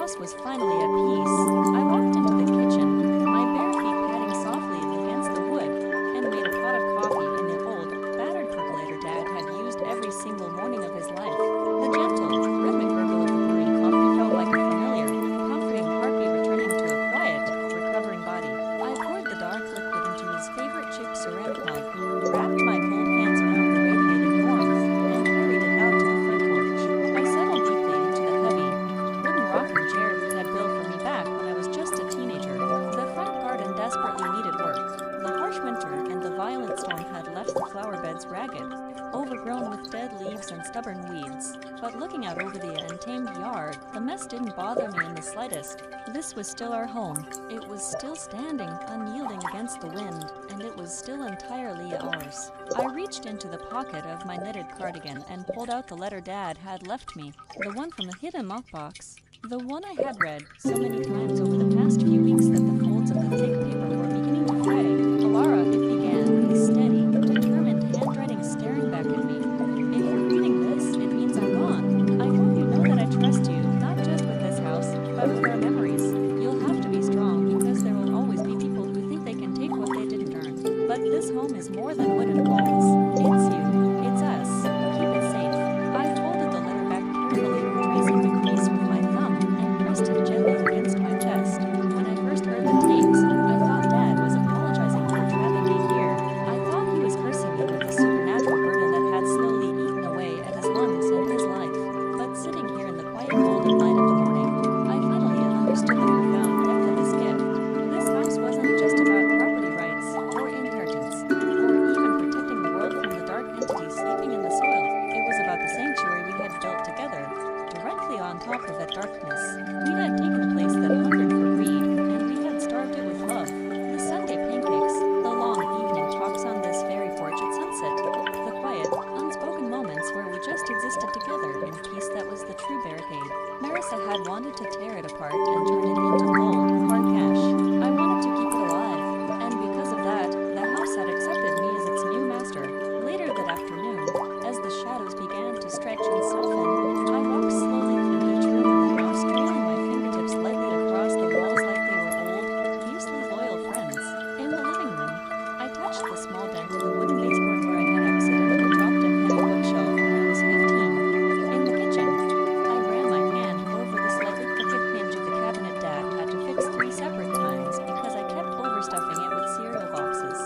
house was finally at peace. I walked into the kitchen, my bare feet padding softly against the wood, and made a pot of coffee in the old, battered percolator Dad had used every single morning of his life. The gentle, rhythmic gurgle of the brewing coffee felt like a familiar, comforting heartbeat returning to a quiet, recovering body. I poured the dark liquid into his favorite cheap ceramic mug, wrapped my cold hands around the radiating warmth, and carried it out to the front porch. I settled deeply into the heavy, wooden rocking chair he had built for me back when I was just a teenager. The front garden desperately needed work. The harsh winter and the violent storm had left the flower beds ragged, overgrown with dead leaves and stubborn weeds. But looking out over the untamed yard, the mess didn't bother me in the slightest. This was still our home. It was still standing, unyielding against the wind, and it was still entirely ours. I reached into the pocket of my knitted cardigan and pulled out the letter Dad had left me, the one from the hidden lockbox. The one I had read so many times over the past few weeks that the folds of the thick paper were beginning to fray. Alara, it began, steady, determined handwriting staring back at me. If you're reading this, it means I'm gone. I hope you know that I trust you, not just with this house, but with our memories. You'll have to be strong because there will always be people who think they can take what they didn't earn. But this home is more than wooden walls. It's you. It's us. Keep it safe. I folded the letter back carefully, tracing the crease with my thumb, and pressed it gently against my chest. When I first heard the tapes, I thought Dad was apologizing for trapping me here. I thought he was cursing me with the supernatural burden that had slowly eaten away at his lungs and his life. But sitting here in the quiet golden light of the morning, I finally understood the profound depth of his gift. This house wasn't just about property rights, or inheritance, or even protecting the world from the dark entities sleeping in the soil. It was about the sanctuary we had built together, directly on top of that darkness. We had taken a place that hungered for greed, and we had starved it with love. The Sunday pancakes, the long evening talks on this very porch at sunset, the quiet, unspoken moments where we just existed together in peace that was the true barricade. Marissa had wanted to tear it apart and turn it into cold, hard cash. I wanted to keep it alive, and because of that, the house had accepted me as its new master. Later that afternoon, as the shadows began to stretch and soften, I walked slowly through each room of the house, trailing my fingertips lightly across the walls like they were old, fiercely loyal friends. In the living room, I touched the small dent in the wooden baseboard where I had accidentally dropped a heavy bookshelf when I was 15. In the kitchen, I ran my hand over the slightly crooked hinge of the cabinet Dad had to fix 3 separate times because I kept overstuffing it with cereal boxes.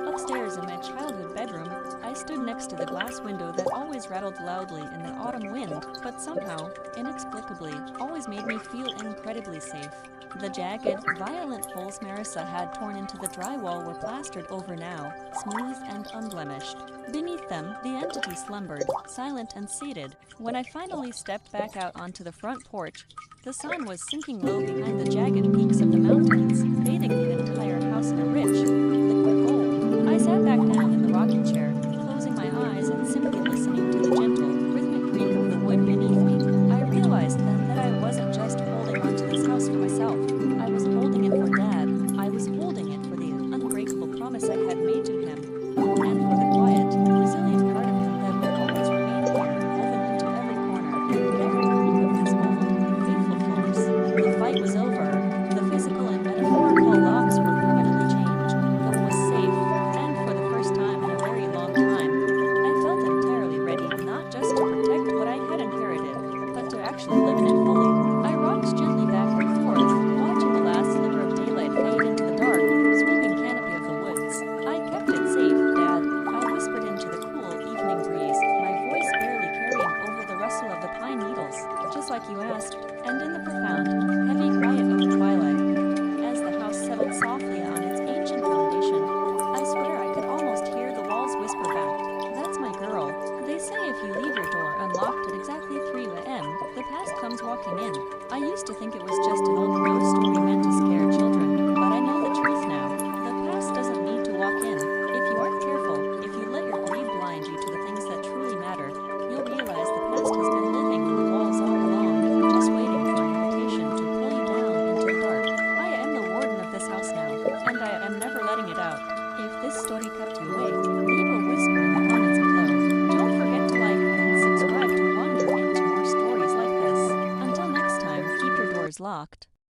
Upstairs in my childhood bedroom, I stood next to the glass window that always rattled loudly in the autumn wind, but somehow, inexplicably, always made me feel incredibly safe. The jagged, violent holes Marissa had torn into the drywall were plastered over now, smooth and unblemished. Beneath them, the entity slumbered, silent and sated. When I finally stepped back out onto the front porch, the sun was sinking low behind the jagged peaks of the mountains, bathing the entire house in a rich, liquid gold. I sat back down in the rocking chair, closing my eyes and simply listening to the gentle, rhythmic creak of the wood beneath me. I realized then that I wasn't just holding onto this house for myself. I was holding it for Dad. I was holding it for the unbreakable promise I had made to him, and for the quiet, resilient part of him that would always remain here, woven into every corner and every creak of his old, faithful floors. The fight was over. The physical and metaphorical locks were permanently changed. Home was safe, and for the first time in a very long time, I felt entirely ready not just to protect what I had inherited, but to actually live in it fully. I rocked gently back and forth, watching the last sliver of daylight fade into the dark, sweeping canopy of the woods. I kept it safe, Dad. I whispered into the cool evening breeze, my voice barely carrying over the rustle of the pine needles, just like you asked, and in the profound, heavy quiet of the twilight. As the house settled softly on its ancient foundation, I swear I could almost hear the walls whisper back, "That's my girl." They say if you leave your door unlocked at exactly 3 a.m., the past comes walking in. I used to think it was just an old ghost story meant to scare children, but I know the truth now. The past doesn't need to walk in. If you aren't careful, if you let your greed blind you to the things that truly matter, you'll realize the past has been living in the walls all along, just waiting for an invitation to pull you down into the dark. I am the warden of this house now, and I am never letting it out. If this story kept you awake, leave a whisper in the comments below. Don't forget to like and subscribe to wander into more stories like this. Until next time, keep your doors is locked,